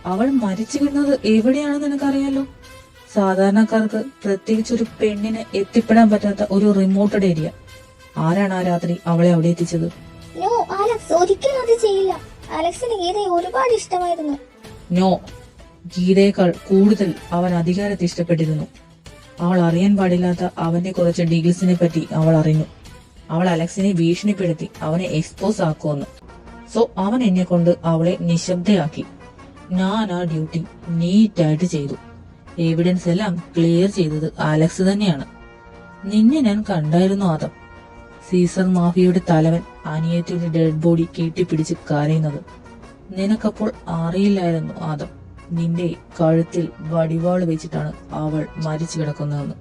അവൾ മരിച്ചു വീഴുന്നത് എവിടെയാണെന്ന് നിനക്കറിയാലോ. സാധാരണക്കാർക്ക്, പ്രത്യേകിച്ച് ഒരു പെണ്ണിന് എത്തിപ്പെടാൻ പറ്റാത്ത ഒരു റിമോട്ടഡ് ഏരിയ. ആരാണ് ആ രാത്രി അവളെ അവിടെ എത്തിച്ചത്? നോ, ആലക്സ് ഒരിക്കലും അത് ചെയ്യില്ല. ആലക്സിന് ഗീതയെ ഒരുപാട് ഇഷ്ടമായിരുന്നു. നോ, ഗീതയേക്കാൾ കൂടുതൽ അവൻ അധികാരത്തെ ഇഷ്ടപ്പെട്ടിരുന്നു. അവൾ അറിയാൻ പാടില്ലാത്ത അവന്റെ കുറച്ച് ഡീൽസിനെ പറ്റി അവൾ അറിഞ്ഞു. അവൾ അലക്സിനെ ഭീഷണിപ്പെടുത്തി അവനെ എക്സ്പോസ് ആക്കുമെന്ന്. സോ അവൻ എന്നെ കൊണ്ട് അവളെ നിശബ്ദയാക്കി. ഞാൻ ആ ഡ്യൂട്ടി നീറ്റായിട്ട് ചെയ്തു. എവിഡൻസ് എല്ലാം ക്ലിയർ ചെയ്തത് അലക്സ് തന്നെയാണ്. നിന്നെ ഞാൻ കണ്ടായിരുന്നു ആദം. സീസർ മാഫിയയുടെ തലവൻ അനിയത്തിയുടെ ഡെഡ് ബോഡി കെട്ടിപ്പിടിച്ച് കരയുന്നത്. നിനക്കപ്പോൾ അറിയില്ലായിരുന്നു ആദം, നിന്റെ കഴുത്തിൽ വടിവാള് വെച്ചിട്ടാണ് അവൾ മരിച്ചു കിടക്കുന്നതെന്ന്.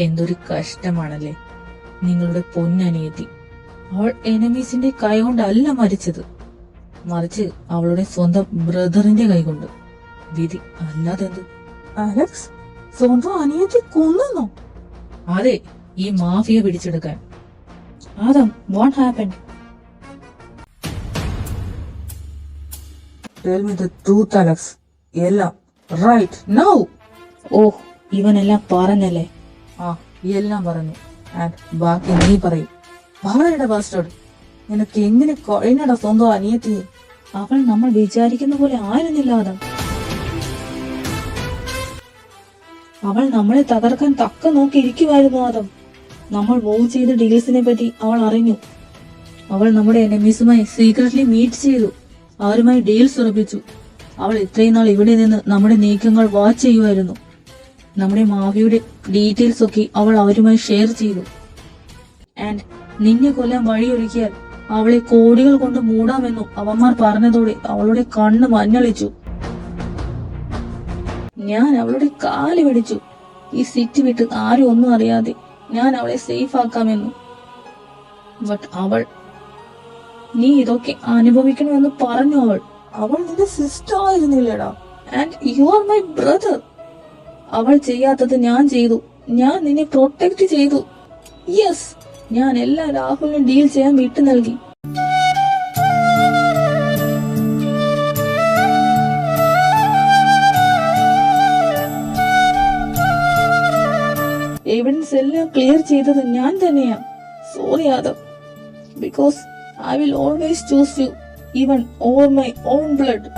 എന്തൊരു കഷ്ടമാണല്ലേ നിങ്ങളുടെ പൊന്നനിയത്തി. അവൾ എനിമീസിന്റെ കൈ കൊണ്ടല്ല മരിച്ചത്, മറിച്ച് അവളുടെ സ്വന്തം ബ്രദറിന്റെ കൈ കൊണ്ട്. വിധി അല്ലാതെന്ത്? അലക്സ് സ്വന്തം അനിയത്തി കൊന്നോ? അതെ, ഈ മാഫിയ പിടിച്ചെടുക്കാൻ. Adam, what happened? Tell me the truth Alex. എല്ലാം റൈറ്റ് നൗ. ഓ, ഇവനെല്ലാം പറഞ്ഞല്ലേ? ആ, എല്ലാം പറഞ്ഞു. ബാക്കി നീ പറയും. പറയട ബാസ്റ്റോട്, നിനക്ക് എങ്ങനെ കഴിഞ്ഞടാ സ്വന്തം അനിയത്തിയെ? അവൾ നമ്മൾ വിചാരിക്കുന്ന പോലെ ആയിരുന്നില്ല ആദം. അവൾ നമ്മളെ തകർക്കാൻ തക്ക നോക്കിയിരിക്കുമായിരുന്നു ആദം. നമ്മൾ മൂവ് ചെയ്ത ഡീൽസിനെ പറ്റി അവൾ അറിഞ്ഞു. അവൾ നമ്മുടെ എനിമീസുമായി സീക്രട്ട്ലി മീറ്റ് ചെയ്തു. അവരുമായി ഡീൽസ് ഉറപ്പിച്ചു. അവൾ ഇത്രയും നാൾ ഇവിടെ നിന്ന് നമ്മുടെ നീക്കങ്ങൾ വാച്ച് ചെയ്യുമായിരുന്നു. നമ്മുടെ മാഫിയുടെ ഡീറ്റെയിൽസ് ഒക്കെ അവൾ അവരുമായി ഷെയർ ചെയ്തു. ആൻഡ് നിന്നെ കൊല്ലാൻ വഴിയൊരുക്കിയാൽ അവളെ കോടികൾ കൊണ്ട് മൂടാമെന്നും അവന്മാർ പറഞ്ഞതോടെ അവളുടെ കണ്ണ് മഞ്ഞളിച്ചു. ഞാൻ അവളുടെ കാല് പിടിച്ചു. ഈ സിറ്റി വിട്ട് ആരും ഒന്നും അറിയാതെ ഞാൻ അവളെ സേഫ് ആക്കാമെന്നു. ബട്ട് അവൾ, നീ ഇതൊക്കെ അനുഭവിക്കണമെന്ന് പറഞ്ഞു. അവൾ നിന്റെ സിസ്റ്റർ ആയിരുന്നില്ലടാ. And you are my brother. അവൾ ചെയ്യാത്തത് ഞാൻ ചെയ്തു. ഞാൻ നിന്നെ പ്രൊട്ടക്ട് ചെയ്തു. യെസ്, ഞാൻ എല്ലാ രാഹുലിനും ഡീൽ ചെയ്യാൻ വിട്ടു നൽകി. എവിഡൻസ് എല്ലാം ക്ലിയർ ചെയ്തത് ഞാൻ തന്നെയാ. Sorry Adam, because I will always choose you even over my own blood.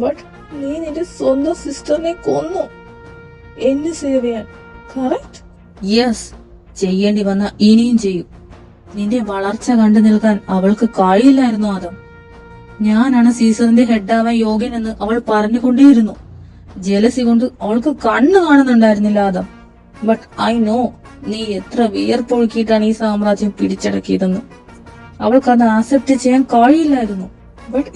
But നീ നിന്റെ സ്വന്തം സിസ്റ്ററിനെ കൊന്നു എന്നെ സേവ് ചെയ്യാൻ. കറക്റ്റ്? യെസ്, ചെയ്യേണ്ടി വന്ന ഇനിയും ചെയ്യും. നിന്റെ വളർച്ച കണ്ടു നിൽക്കാൻ അവൾക്ക് കഴിയില്ലായിരുന്നു ആദം. ഞാനാണ് സീസറിന്റെ ഹെഡാവാൻ യോഗ്യനെന്ന് അവൾ പറഞ്ഞുകൊണ്ടേയിരുന്നു. ജലസി കൊണ്ട് അവൾക്ക് കണ്ണു കാണുന്നുണ്ടായിരുന്നില്ല ആദം. ബട്ട് ഐ നോ നീ എത്ര വിയർപ്പൊഴുക്കിയിട്ടാണ് ഈ സാമ്രാജ്യം പിടിച്ചടക്കിയതെന്ന്. അവൾക്ക് അത് ആക്സെപ്റ്റ് ചെയ്യാൻ കഴിയില്ലായിരുന്നു. ബട്ട്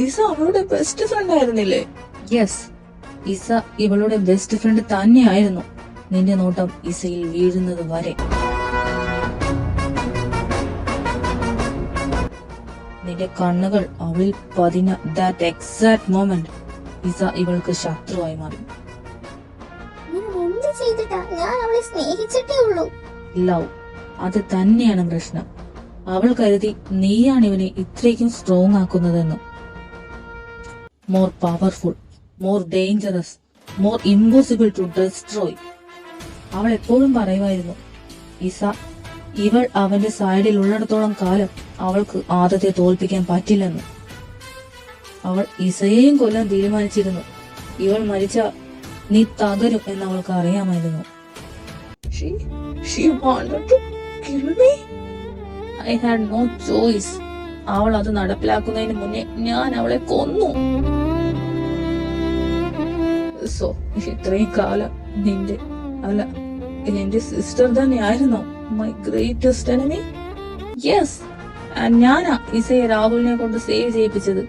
ഈസ അവളുടെ ബെസ്റ്റ് ഫ്രണ്ട് ആയിരുന്നില്ലേ? യെസ്, ഈസ ഇവളുടെ ബെസ്റ്റ് ഫ്രണ്ട് തന്നെയായിരുന്നു. നിന്റെ നോട്ടം ഈസയിൽ വീഴുന്നത് വരെ. നിന്റെ കണ്ണുകൾ അവളിൽ പതിഞ്ഞ ദാറ്റ് എക്സാക്ട് മൊമെന്റ് ഈസ ഇവൾക്ക് ശത്രുവായി മാറി. നിങ്ങൾ എന്ത് ചെയ്തിട്ടാ? ഞാൻ അവളെ സ്നേഹിച്ചിട്ടേ ഉള്ളൂ. ലവ്, അത് തന്നെയാണ് പ്രശ്നം. അവൾ കരുതി നീയാണ് ഇവനെ ഇത്രയ്ക്കും സ്ട്രോങ് ആക്കുന്നതെന്ന്. More powerful, more dangerous, more impossible to destroy. അവൾ എപ്പോഴും പറയുമായിരുന്നു, ഇസ ഇവൾ അവന്റെ സൈഡിൽ ഉള്ളിടത്തോളം കാലം അവൾക്ക് ആദത്തെ തോൽപ്പിക്കാൻ പറ്റില്ലെന്ന്. അവൾ ഇസയെയും കൊല്ലാൻ തീരുമാനിച്ചിരുന്നു. ഇവൾ മരിച്ച നീ തകരും എന്ന് അവൾക്ക് അറിയാമായിരുന്നു. I had no choice. അവൾ അത് നടപ്പിലാക്കുന്നതിന് മുന്നേ ഞാൻ അവളെ കൊന്നു. സോ ഇത്രയും കാലം നിന്റെ അല്ല എന്റെ സിസ്റ്റർ തന്നെയായിരുന്നു മൈ ഗ്രേറ്റസ്റ്റ് എനിമി. യെസ്, ഞാനാ ഇസയെ രാഹുലിനെ കൊണ്ട് സേവ് ചെയ്യിപ്പിച്ചത്.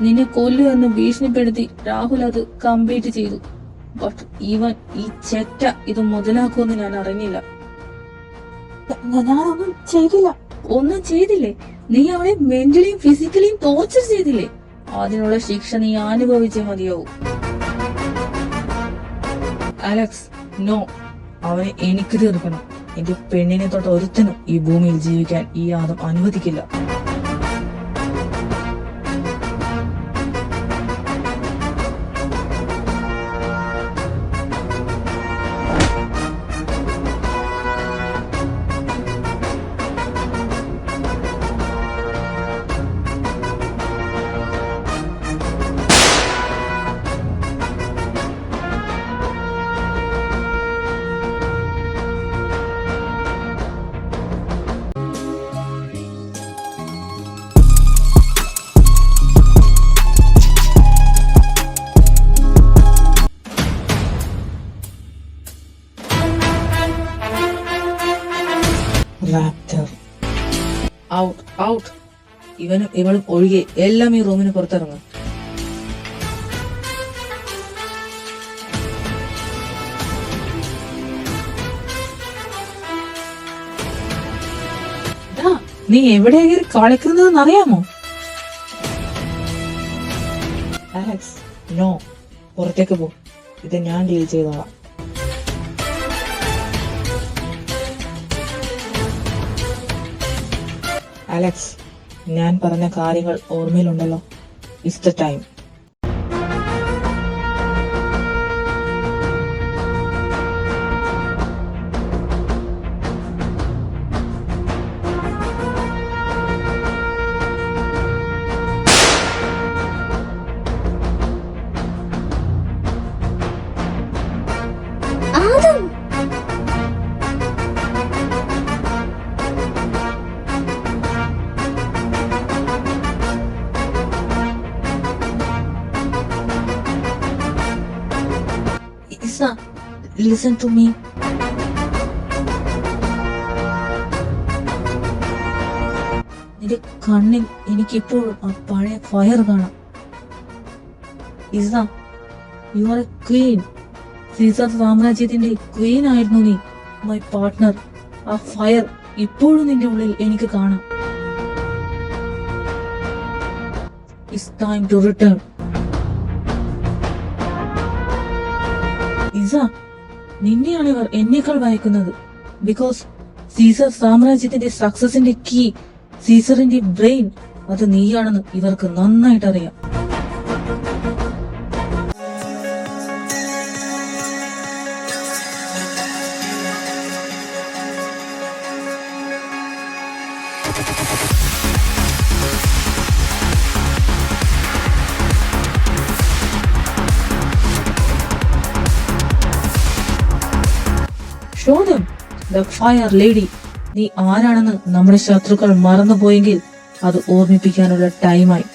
നിന്നെ കൊല്ലു എന്ന് ഭീഷണിപ്പെടുത്തി രാഹുൽ അത് കംപ്ലീറ്റ് ചെയ്തു. ബട്ട് ഈവൻ ഈ ചെറ്റ ഇത് മുതലാക്കുമെന്ന് ഞാൻ അറിഞ്ഞില്ല. ഞാനൊന്നും ചെയ്തില്ല. ഒന്നും ചെയ്തില്ലേ? നീ അവളെ മെന്റലിയും ഫിസിക്കലിയും ടോർച്ചർ ചെയ്തില്ലേ? അതിനുള്ള ശിക്ഷ നീ അനുഭവിച്ചേ മതിയാവും. അലക്സ്, നോ, അവനെ എനിക്ക് തീർക്കണം. എന്റെ പെണ്ണിനെ തൊട്ട് ഒരുത്തനും ഈ ഭൂമിയിൽ ജീവിക്കാൻ ഈ ആദം അനുവദിക്കില്ല. Raptor out out. ഇവനും ഇവളും ഒഴികെ എല്ലാം ഈ റൂമിന് പുറത്തിറങ്ങും. നീ എവിടെയാ കളിക്കുന്നതെന്ന് അറിയാമോ? അലക്സ്, നോ, പുറത്തേക്ക് പോ. ഇത് ഞാൻ ഡീൽ ചെയ്തോളാം. അലക്സ്, ഞാൻ പറഞ്ഞ കാര്യങ്ങൾ ഓർമ്മയിലുണ്ടല്ലോ? It's the time. Adam, Isa, listen to me. നിന്റെ കണ്ണിൽ എനിക്കിപ്പോഴും ആ പഴയ ഫയർ കാണാം. Isa, you are a queen. Caesar സാമ്രാജ്യത്തിന്റെ ക്വീൻ ആയിരുന്നു നീ, മൈ പാർട്ട്ണർ. ആ ഫയർ ഇപ്പോഴും നിന്റെ ഉള്ളിൽ എനിക്ക് കാണാം. It's time to return. Isa, നിന്നെയാണ് ഇവർ എന്നേക്കാൾ ഭയക്കുന്നത്. ബിക്കോസ് സീസർ സാമ്രാജ്യത്തിന്റെ സക്സസിന്റെ കീ, സീസറിന്റെ ബ്രെയിൻ, അത് നീയാണെന്ന് ഇവർക്ക് നന്നായിട്ട് അറിയാം. Show them the fire lady. നീ ആരാണെന്ന് നമ്മുടെ ശത്രുക്കൾ മറന്നുപോയെങ്കിൽ അത് ഓർമ്മിപ്പിക്കാനുള്ള ടൈമായി.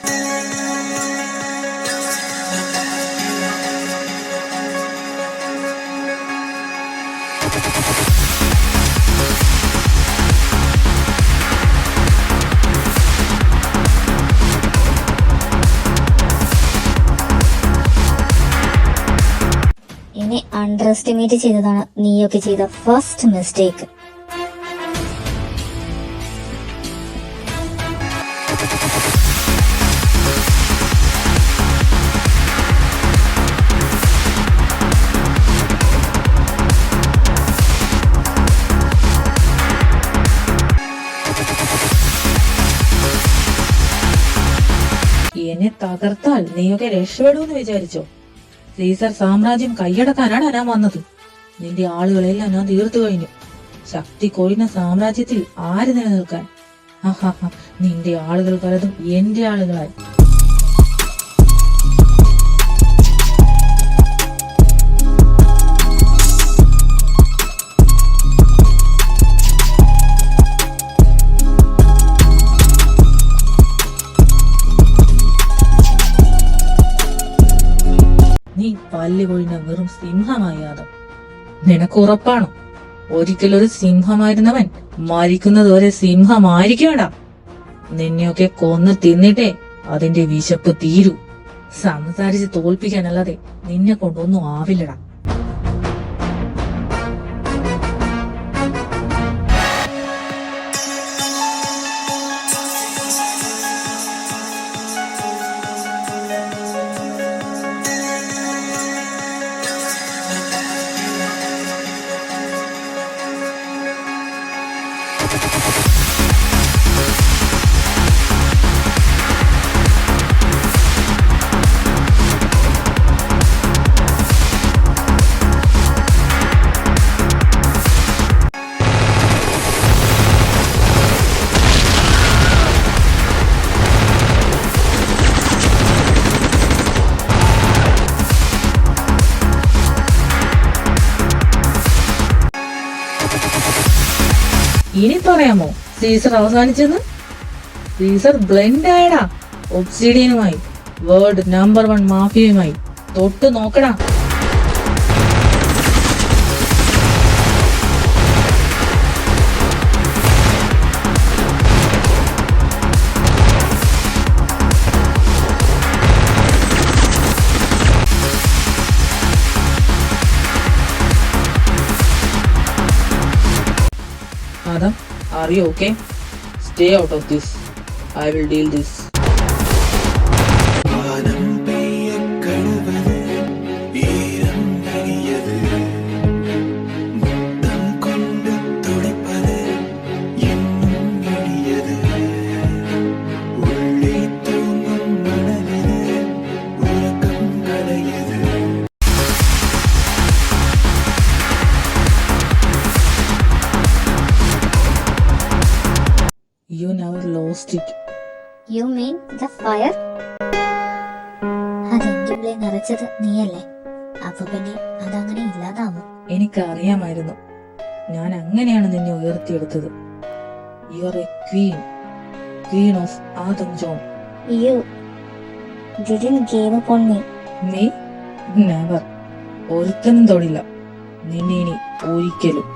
എന്നെ അണ്ടർ എസ്റ്റിമേറ്റ് ചെയ്തതാണ് നീയൊക്കെ ചെയ്ത ഫസ്റ്റ് മിസ്റ്റേക്ക്. എന്നെ തകർത്താൽ നീയൊക്കെ രക്ഷപ്പെടുമെന്ന് വിചാരിച്ചോ? സീസർ സാമ്രാജ്യം കൈയടക്കാനാണ് ഞാൻ വന്നത്. നിന്റെ ആളുകളെല്ലാം ഞാൻ തീർത്തു കഴിഞ്ഞു. ശക്തി കൊഴിഞ്ഞ സാമ്രാജ്യത്തിൽ ആര് നിലനിൽക്കാൻ? നിന്റെ ആളുകൾ പലതും എന്റെ ആളുകളായി. നീ പല്ല് കൊഴിഞ്ഞ വെറും സിംഹമായി ആദം. നിനക്ക് ഉറപ്പാണോ? ഒരിക്കലൊരു സിംഹമായിരുന്നവൻ മരിക്കുന്നതുവരെ സിംഹമായിരിക്കടാ. നിന്നെയൊക്കെ കൊന്ന് തിന്നിട്ടേ അതിന്റെ വിശപ്പ് തീരൂ. സംസാരിച്ച് തോൽപ്പിക്കാനല്ലാതെ നിന്നെ കൊണ്ടൊന്നും ആവില്ലടാ. ഇനി പറയാമോ സീസർ അവസാനിച്ചെന്ന്? സീസർ ബ്ലെൻഡ് ആയടാ ഒബ്സിഡിയനുമായി, വേൾഡ് നമ്പർ 1 മാഫിയയുമായി. തൊട്ട് നോക്കടാ. Adam, are you okay? Stay out of this. I will deal this. You never lost it. You mean the fire? അതെന്റെ ഉള്ളിൽ നിറച്ചത് നീയല്ലേ? അപ്പൊ പിന്നെ അതങ്ങനെ ഇല്ലാതാവും. എനിക്കറിയാമായിരുന്നു. ഞാൻ അങ്ങനെയാണ് നിന്നെ ഉയർത്തിയെടുത്തത്. You are a queen of Adam John. You didn't give up on me. Me? Never. ഒരുത്തനും തൊടില്ല നിന്നെ ഇനി ഒരിക്കലും.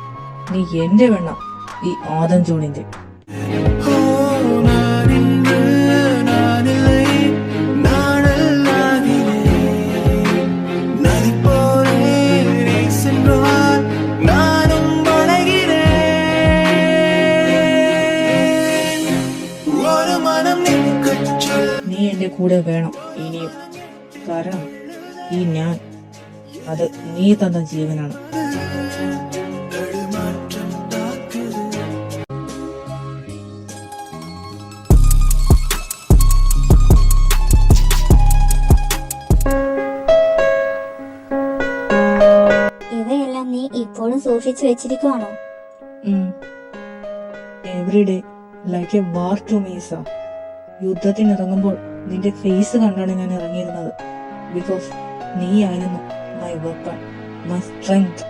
നീ എന്റെ വേണ്ട, ഈ ആദം ജോണിന്റെ. നീ എന്റെ കൂടെ വേണം ഇനിയും. കാരണം ഈ ഞാൻ അത് നീ തന്ന ജീവനാണ്. ഇവയെല്ലാം നീ ഇപ്പോഴും സൂക്ഷിച്ചു വെച്ചിരിക്കുവാണോ? Every day like a war to മീസ. യുദ്ധത്തിന് ഇറങ്ങുമ്പോൾ നിന്റെ ഫേസ് കണ്ടാണ് ഞാൻ ഇറങ്ങിയിരുന്നത്. ബിക്കോസ് നീ ആയിരുന്നു മൈ വെപ്പൺ, മൈ സ്ട്രെങ്ത്.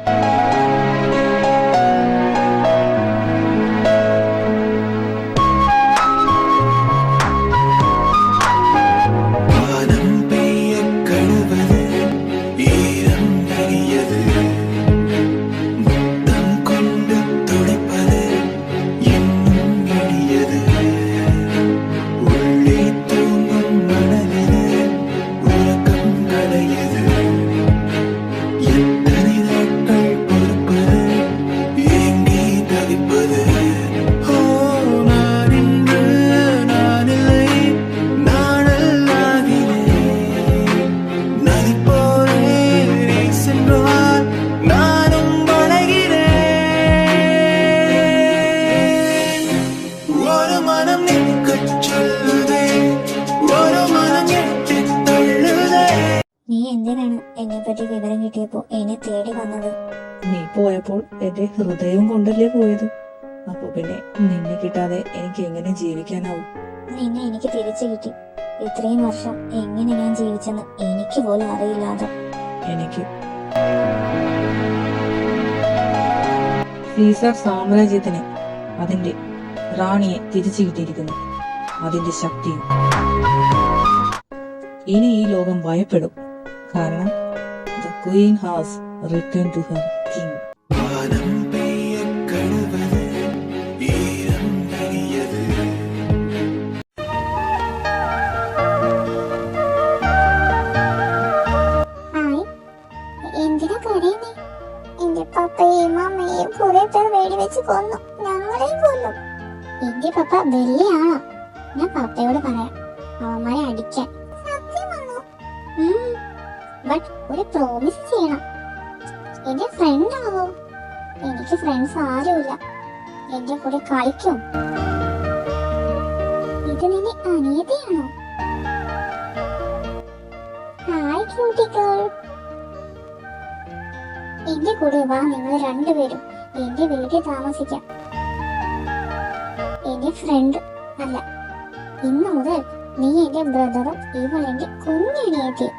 കിട്ടിയപ്പോ എന്നെ തേടി വന്നത്. നീ പോയപ്പോൾ എന്റെ ഹൃദയം കൊണ്ടല്ലേ പോയത്. അപ്പൊ പിന്നെ നിന്നെ കിട്ടാതെ എനിക്ക് എങ്ങനെ ജീവിക്കാനാവും? നിന്നെ എനിക്ക് തിരിച്ചു കിട്ടി. ഇത്രയും വർഷം എങ്ങനെ ഞാൻ ജീവിച്ചെന്ന് എനിക്ക് പോലും അറിയില്ലാതെ. എനിക്ക് സീസർ സാമ്രാജ്യത്തിന് അതിന്റെ റാണിയെ തിരിച്ചു കിട്ടിയിരിക്കുന്നു. അതിന്റെ ശക്തിയും. ഇനി ഈ ലോകം ഭയപ്പെടും. കാരണം the queen has returned to her king. Hi, എന്തിനാ കരയുന്നേ? എന്റെ പപ്പയെയും അമ്മയെയും കുറെ പേർ വെടിവെച്ച് കൊന്നു. ഞങ്ങളെയും കൊന്നു. എന്റെ പപ്പ വെള്ളിയാണോ? ഞാൻ പപ്പയോട് പറയാം അവന്മാരെ അടിക്കാൻ. സത്യമാണോ? ബട്ട് ഒരു പ്രോമിസ് ചെയ്യണം. എന്റെ ഫ്രണ്ട് ആവോ? എനിക്ക് ഫ്രണ്ട്സ് ആരുമില്ല. എന്റെ കൂടെ കളിക്കും. ഇത് നിന്റെ അനിയത്തിയാണോ? Hi cutie girl. എന്റെ കൂടെ വാ, നിങ്ങൾ രണ്ടുപേരും എന്റെ വീട്ടിൽ താമസിക്കാം. എന്റെ ഫ്രണ്ട് അല്ല, ഇന്നു മുതൽ നീ എന്റെ ബ്രദറും ഇവൾ എന്റെ കുഞ്ഞനിയത്തിയും.